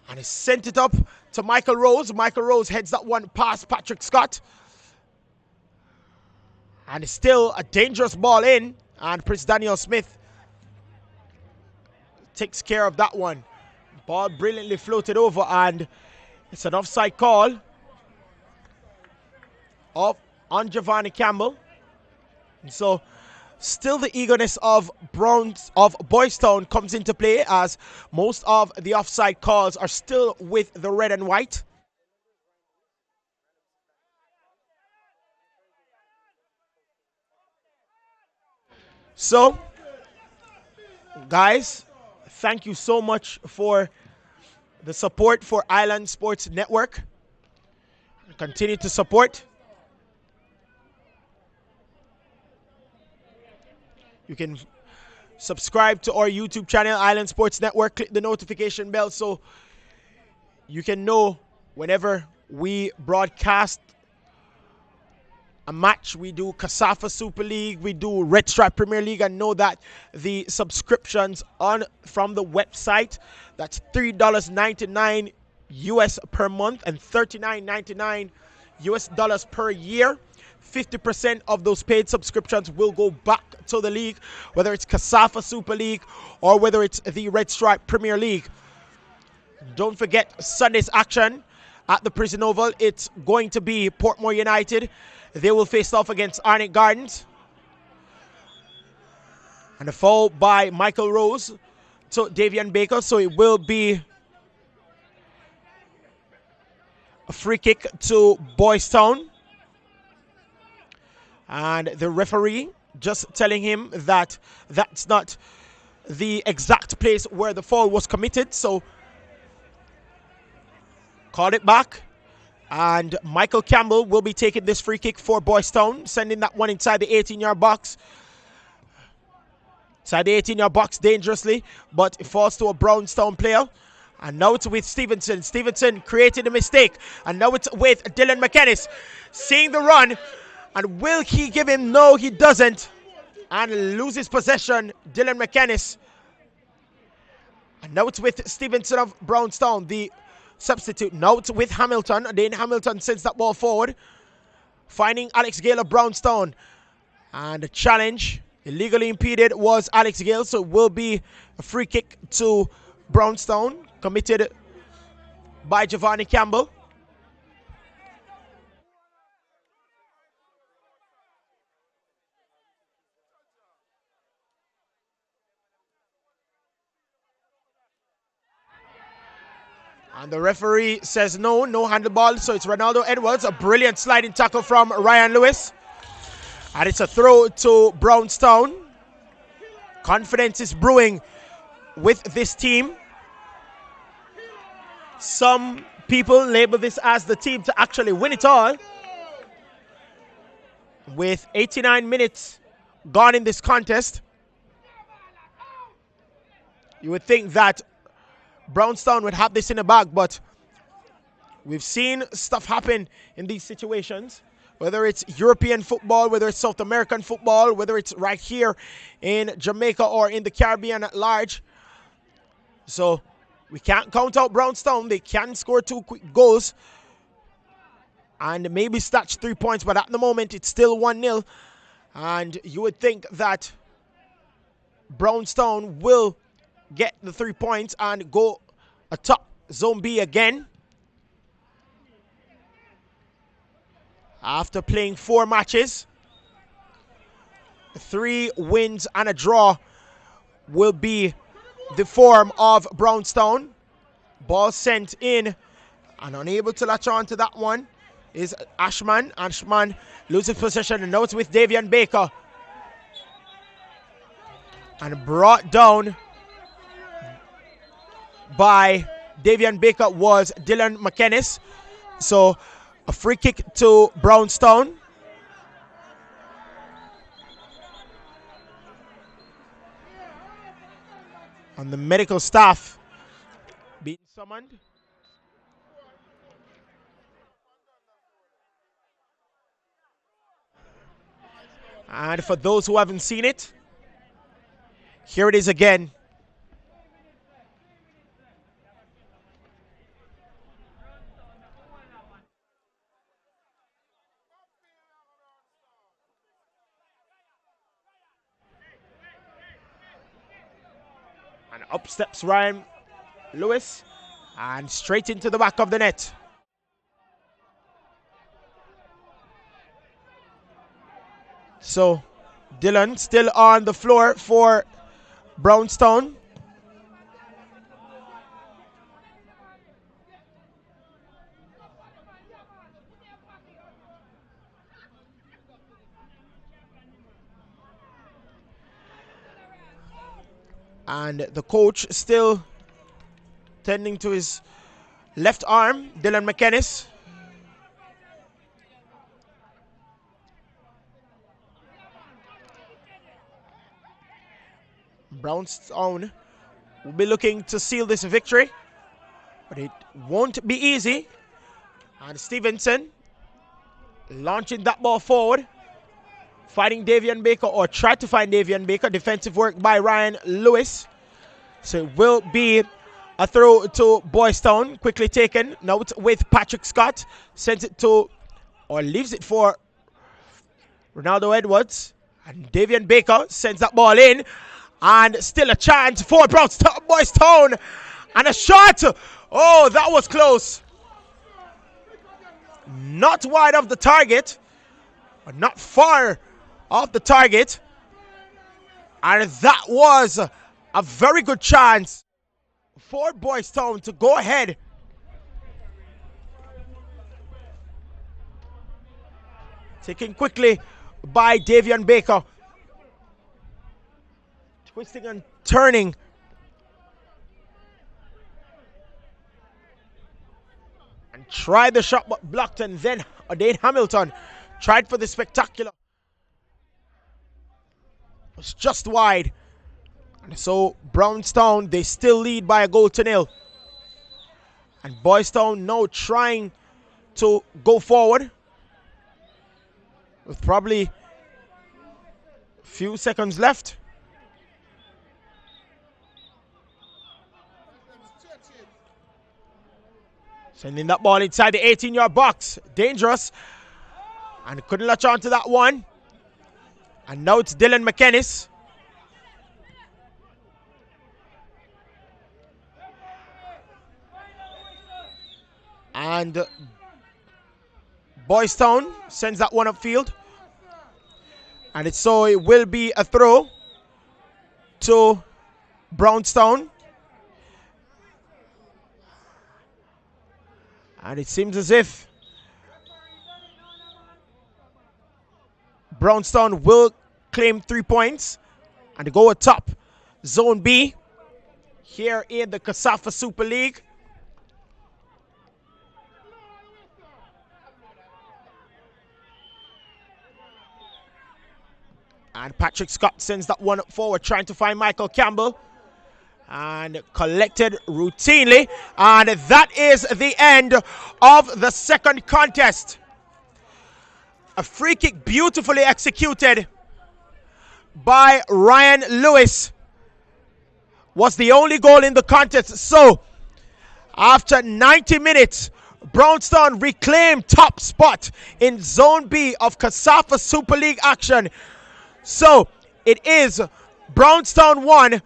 And he sent it up to Michael Rose. Michael Rose heads that one past Patrick Scott. And it's still a dangerous ball in. And Prince Daniel Smith takes care of that one. Ball brilliantly floated over, and it's an offside call on Giovanni Campbell. And so still the eagerness of Boys Town comes into play, as most of the offside calls are still with the red and white. So, guys, thank you so much for the support for Island Sports Network. Continue to support. You can subscribe to our YouTube channel, Island Sports Network. Click the notification bell so you can know whenever we broadcast a match. We do KSAFA Super League, we do Red Stripe Premier League, and know that the subscriptions from the website, that's $3.99 US per month and $39.99 US dollars per year. 50% of those paid subscriptions will go back to the league, whether it's KSAFA Super League or whether it's the Red Stripe Premier League. Don't forget Sunday's action at the Prison Oval. It's going to be Portmore United. They will face off against Arnett Gardens. And a foul by Michael Rose to Davian Baker, so it will be a free kick to Boys Town. And the referee just telling him that that's not the exact place where the foul was committed, so called it back. And Michael Campbell will be taking this free kick for Boys Town, sending that one inside the 18-yard box. Inside the 18-yard box dangerously, but it falls to a Brownstown player. And now it's with Stevenson. Stevenson created a mistake. And now it's with Dylan McKennis. Seeing the run. And will he give him? No, he doesn't. And loses possession, Dylan McKennis. And now it's with Stevenson of Brownstown, the substitute. Now it's with Hamilton. Then Hamilton sends that ball forward, finding Alex Gale of Brownstown. And the challenge, illegally impeded, was Alex Gale. So it will be a free kick to Brownstown, committed by Giovanni Campbell. And the referee says no handball, so it's Ronaldo Edwards. A brilliant sliding tackle from Ryan Lewis. And it's a throw to Brownstown. Confidence is brewing with this team. Some people label this as the team to actually win it all. With 89 minutes gone in this contest, you would think that Brownstown would have this in the bag, but we've seen stuff happen in these situations, whether it's European football, whether it's South American football, whether it's right here in Jamaica or in the Caribbean at large. So we can't count out Brownstown. They can score 2 quick goals and maybe snatch 3 points, but at the moment it's still 1-0, and you would think that Brownstown will get the 3 points and go atop Zone B again. After playing 4 matches, 3 wins and a draw will be the form of Brownstown. Ball sent in and unable to latch on to that one is Ashman. Ashman loses possession, and now it's with Davian Baker. and brought down by Davian Baker was Dylan McKennis. So a free kick to Brownstown. And the medical staff being summoned. And for those who haven't seen it, here it is again. And up steps Ryan Lewis and straight into the back of the net. So Dylan still on the floor for Brownstown. And the coach still tending to his left arm, Dylan McKennis. Brownstown will be looking to seal this victory, but it won't be easy. And Stevenson launching that ball forward, fighting Davian Baker, or tried to find Davian Baker. Defensive work by Ryan Lewis. So it will be a throw to Boys Town, quickly taken. Now it's with Patrick Scott. Sends it to, or leaves it for Ronaldo Edwards. And Davian Baker sends that ball in. And still a chance for Boys Town. And a shot. Oh, that was close. Not wide of the target, but not far off the target. And that was a very good chance for Boys Town to go ahead. Taken quickly by Davian Baker. Twisting and turning. And tried the shot but blocked, and then Dane Hamilton tried for the spectacular. It was just wide. And so Brownstown, they still lead by a goal to nil. And Boys Town now trying to go forward with probably a few seconds left. Sending that ball inside the 18-yard box. Dangerous. And couldn't latch on to that one. And now it's Dylan McKennis. And Boys Town sends that one upfield. And so it will be a throw to Brownstown. And it seems as if Brownstown will claim 3 points and go atop Zone B here in the KSAFA Super League. And Patrick Scott sends that one forward, trying to find Michael Campbell. And collected routinely. And that is the end of the second contest. A free kick beautifully executed by Ryan Lewis was the only goal in the contest. So after 90 minutes, Brownstown reclaimed top spot in Zone B of KSAFA Super League action. So it is Brownstown 1,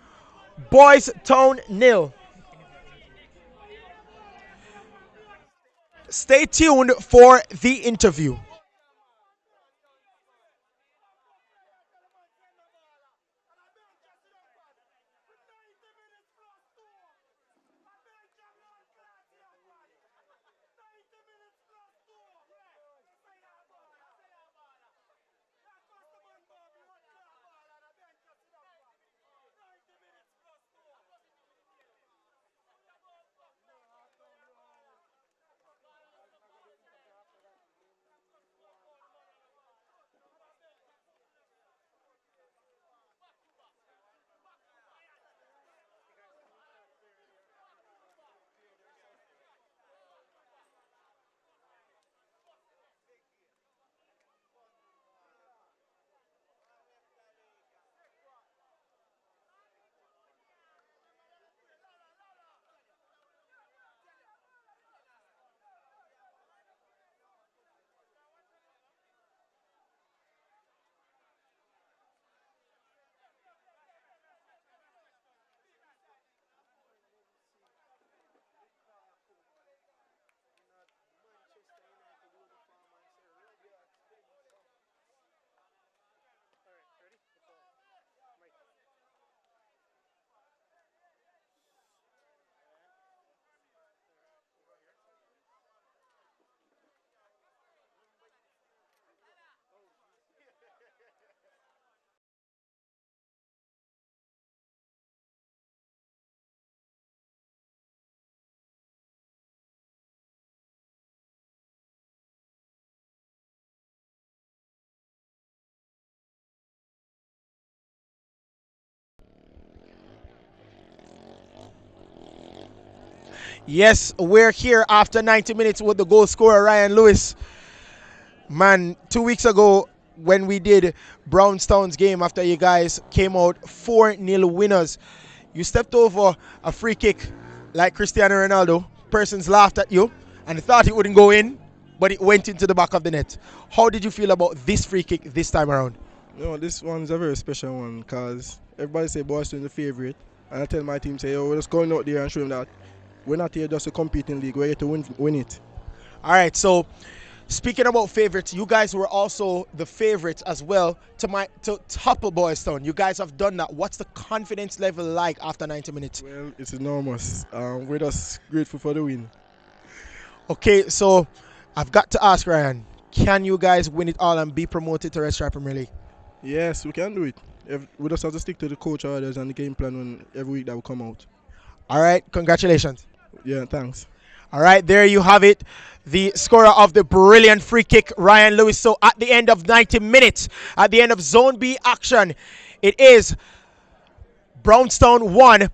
Boys Town 0. Stay tuned for the interview. Yes, we're here after 90 minutes with the goal scorer Ryan Lewis. Man, 2 weeks ago when we did Brownstown's game after you guys came out 4-0 winners, you stepped over a free kick like Cristiano Ronaldo. Persons laughed at you and thought it wouldn't go in, but it went into the back of the net. How did you feel about this free kick this time around? No, this one's a very special one because everybody say Boston is the favourite. And I tell my team, say, we're just going out there and show them that we're not here just to compete in the league, we're here to win it. All right, so speaking about favorites, you guys were also the favorites as well to topple Boystown. You guys have done that. What's the confidence level like after 90 minutes? Well, it's enormous. We're just grateful for the win. Okay, so I've got to ask Ryan, can you guys win it all and be promoted to Red Stripe Premier League? Yes, we can do it. We just have to stick to the coach orders and the game plan every week that will come out. All right, congratulations. Yeah, thanks. All right, there you have it. The scorer of the brilliant free kick, Ryan Lewis. So at the end of 90 minutes, at the end of Zone B action, it is Brownstown 1,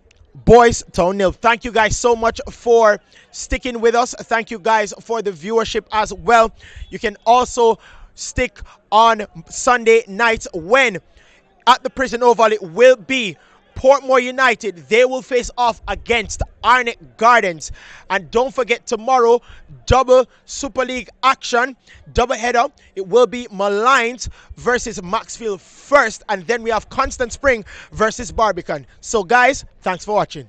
Boystown 0. Thank you guys so much for sticking with us. Thank you guys for the viewership as well. You can also stick on Sunday nights when at the Prison Oval it will be Portmore United. They will face off against Arnett Gardens. And don't forget tomorrow, double Super League action, double header. It will be Malines versus Maxfield first, and then we have Constant Spring versus Barbican. So guys, thanks for watching.